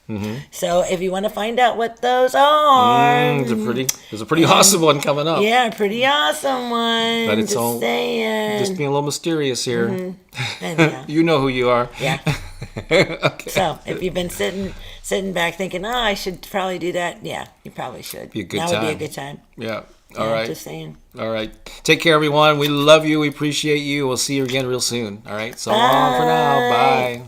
So if you want to find out what those are, there's a pretty awesome one coming up. Yeah, pretty awesome one. But it's just saying. Just being a little mysterious here. Anyhow. You know who you are. Yeah. Okay. So if you've been sitting back thinking, I should probably do that, yeah, you probably should. Be a good that time. would be a good time. Yeah. All right. Just saying. All right. Take care, everyone. We love you. We appreciate you. We'll see you again real soon. All right. So long for now. Bye.